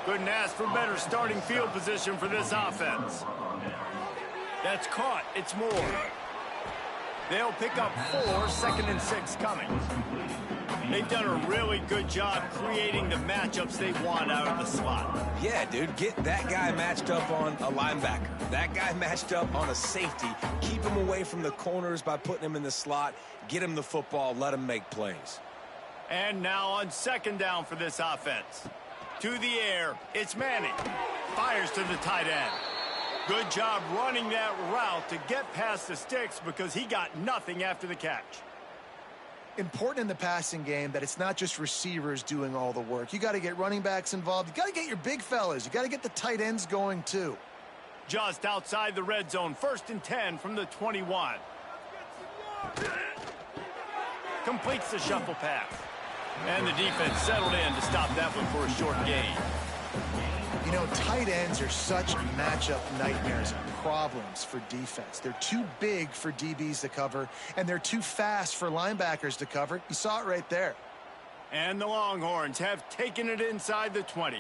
Couldn't ask for better starting field position for this offense. That's caught. It's more. They'll pick up 4, 2nd and 6 coming. They've done a really good job creating the matchups they want out of the slot. Yeah, dude, get that guy matched up on a linebacker. That guy matched up on a safety. Keep him away from the corners by putting him in the slot. Get him the football. Let him make plays. And now on 2nd down for this offense. To the air, it's Manning. Fires to the tight end. Good job running that route to get past the sticks because he got nothing after the catch. Important in the passing game that it's not just receivers doing all the work. You got to get running backs involved. You got to get your big fellas. You got to get the tight ends going too. Just outside the red zone, 1st and 10 from the 21. Completes the shuffle pass. And the defense settled in to stop that one for a short gain. You know, tight ends are such matchup nightmares and problems for defense. They're too big for DBs to cover, and they're too fast for linebackers to cover. You saw it right there. And the Longhorns have taken it inside the 20.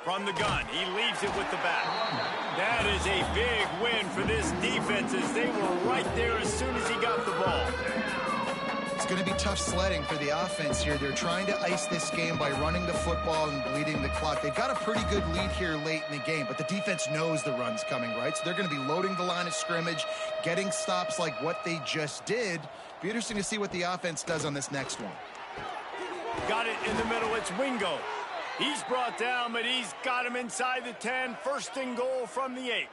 From the gun, he leaves it with the back. That is a big win for this defense as they were right there as soon as he got the ball. It's going to be tough sledding for the offense here. They're trying to ice this game by running the football and bleeding the clock. They've got a pretty good lead here late in the game, but the defense knows the run's coming, right? So they're going to be loading the line of scrimmage, getting stops like what they just did. Be interesting to see what the offense does on this next one. Got it in the middle. It's Wingo. He's brought down, but he's got him inside the 10. 1st and goal from the 8.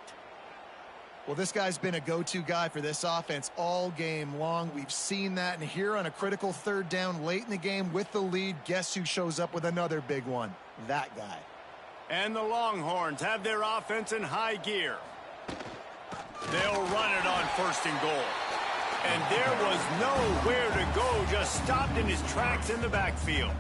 Well, this guy's been a go-to guy for this offense all game long. We've seen that, and here on a critical 3rd down late in the game with the lead, guess who shows up with another big one? That guy. And the Longhorns have their offense in high gear. They'll run it on 1st and goal. And there was nowhere to go, just stopped in his tracks in the backfield.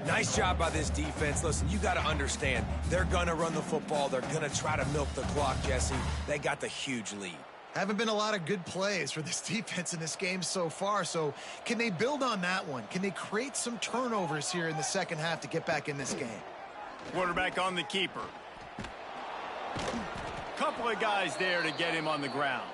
Nice job by this defense. Listen, you got to understand, they're going to run the football. They're going to try to milk the clock, Jesse. They got the huge lead. Haven't been a lot of good plays for this defense in this game so far, so can they build on that one? Can they create some turnovers here in the second half to get back in this game? Quarterback on the keeper. Couple of guys there to get him on the ground.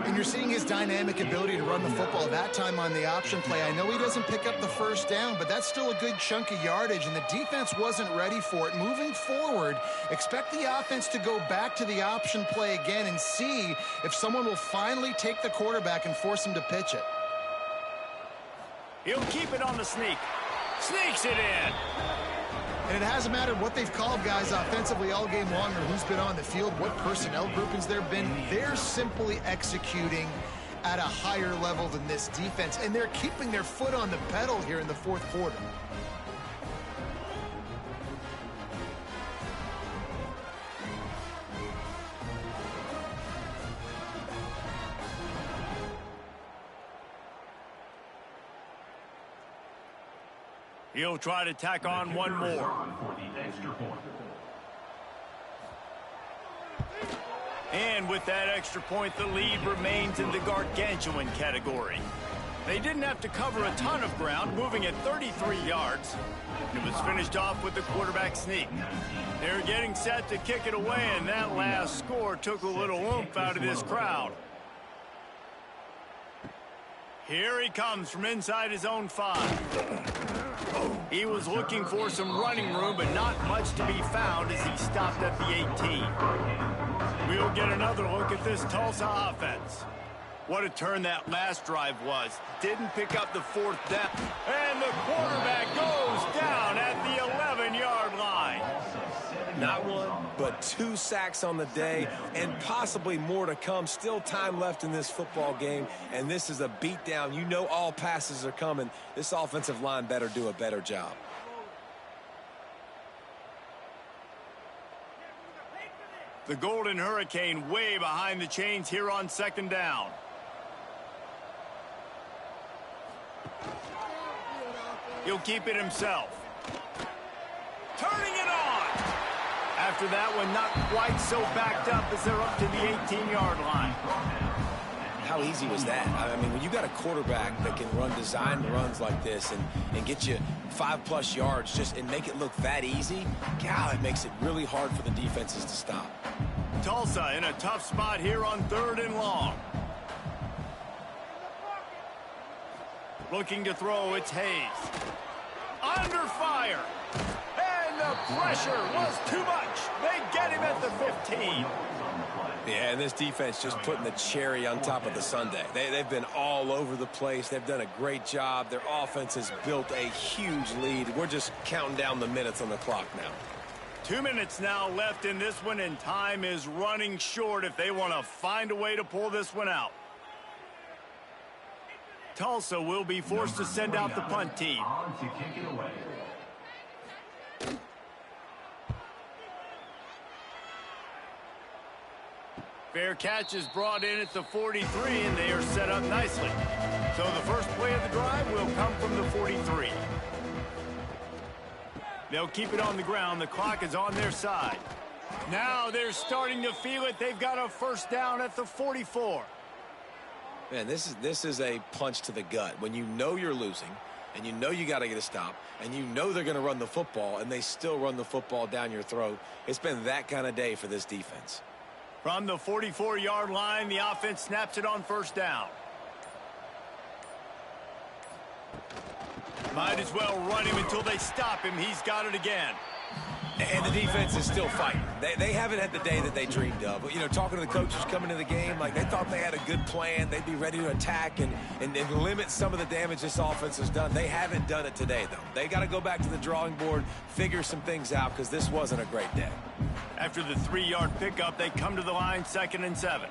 And you're seeing his dynamic ability to run the football that time on the option play. I know he doesn't pick up the first down, but that's still a good chunk of yardage, and the defense wasn't ready for it. Moving forward, expect the offense to go back to the option play again and see if someone will finally take the quarterback and force him to pitch it. He'll keep it on the sneak. Sneaks it in. And it hasn't mattered what they've called guys offensively all game long or who's been on the field, what personnel groupings there have been. They're simply executing at a higher level than this defense, and they're keeping their foot on the pedal here in the fourth quarter. He'll try to tack on one more. And with that extra point, the lead remains in the gargantuan category. They didn't have to cover a ton of ground, moving at 33 yards. It was finished off with the quarterback sneak. They're getting set to kick it away, and that last score took a little oomph out of this crowd. Here he comes from inside his own 5. He was looking for some running room, but not much to be found as he stopped at the 18. We'll get another look at this Tulsa offense. What a turn that last drive was. Didn't pick up the 4th down. And the quarterback goes down at the 11-yard line. Not one, but 2 sacks on the day, and possibly more to come. Still time left in this football game, and this is a beatdown. You know all passes are coming. This offensive line better do a better job. The Golden Hurricane way behind the chains here on 2nd down. He'll keep it himself. Turning it on. After that one, not quite so backed up as they're up to the 18-yard line. How easy was that? I mean, when you got a quarterback that can run design runs like this and get you 5+ yards and make it look that easy, God, it makes it really hard for the defenses to stop. Tulsa in a tough spot here on 3rd and long. Looking to throw, it's Hayes. Under fire. And the pressure was too much. They get him at the 15. Yeah, and this defense just putting the cherry on top of the sundae. They've been all over the place. They've done a great job. Their offense has built a huge lead. We're just counting down the minutes on the clock now. 2 minutes now left in this one, and time is running short if they want to find a way to pull this one out. Tulsa will be forced to send out the punt team. On to kick it away. Fair catch is brought in at the 43, and they are set up nicely. So the first play of the drive will come from the 43. They'll keep it on the ground. The clock is on their side. Now they're starting to feel it. They've got a first down at the 44. Man, this is a punch to the gut. When you know you're losing, and you know you got to get a stop, and you know they're going to run the football, and they still run the football down your throat. It's been that kind of day for this defense. From the 44-yard line, the offense snaps it on first down. Might as well run him until they stop him. He's got it again. And the defense is still fighting. They haven't had the day that they dreamed of. You know, talking to the coaches coming to the game, like they thought they had a good plan. They'd be ready to attack and limit some of the damage this offense has done. They haven't done it today, though. They got to go back to the drawing board, figure some things out, because this wasn't a great day. After the 3-yard pickup, they come to the line, 2nd and 7.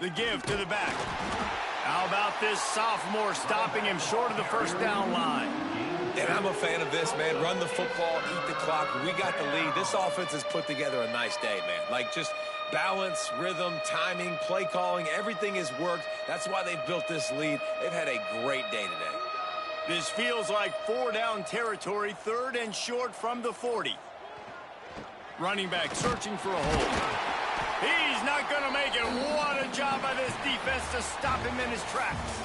The give to the back. How about this sophomore stopping him short of the first down line? And I'm a fan of this, man. Run the football, eat the clock. We got the lead. This offense has put together a nice day, man. Like just balance, rhythm, timing, play calling, everything has worked. That's why they've built this lead. They've had a great day today. This feels like 4-down territory, 3rd and short from the 40. Running back searching for a hole. He's not going to make it. What a job by this defense to stop him in his tracks.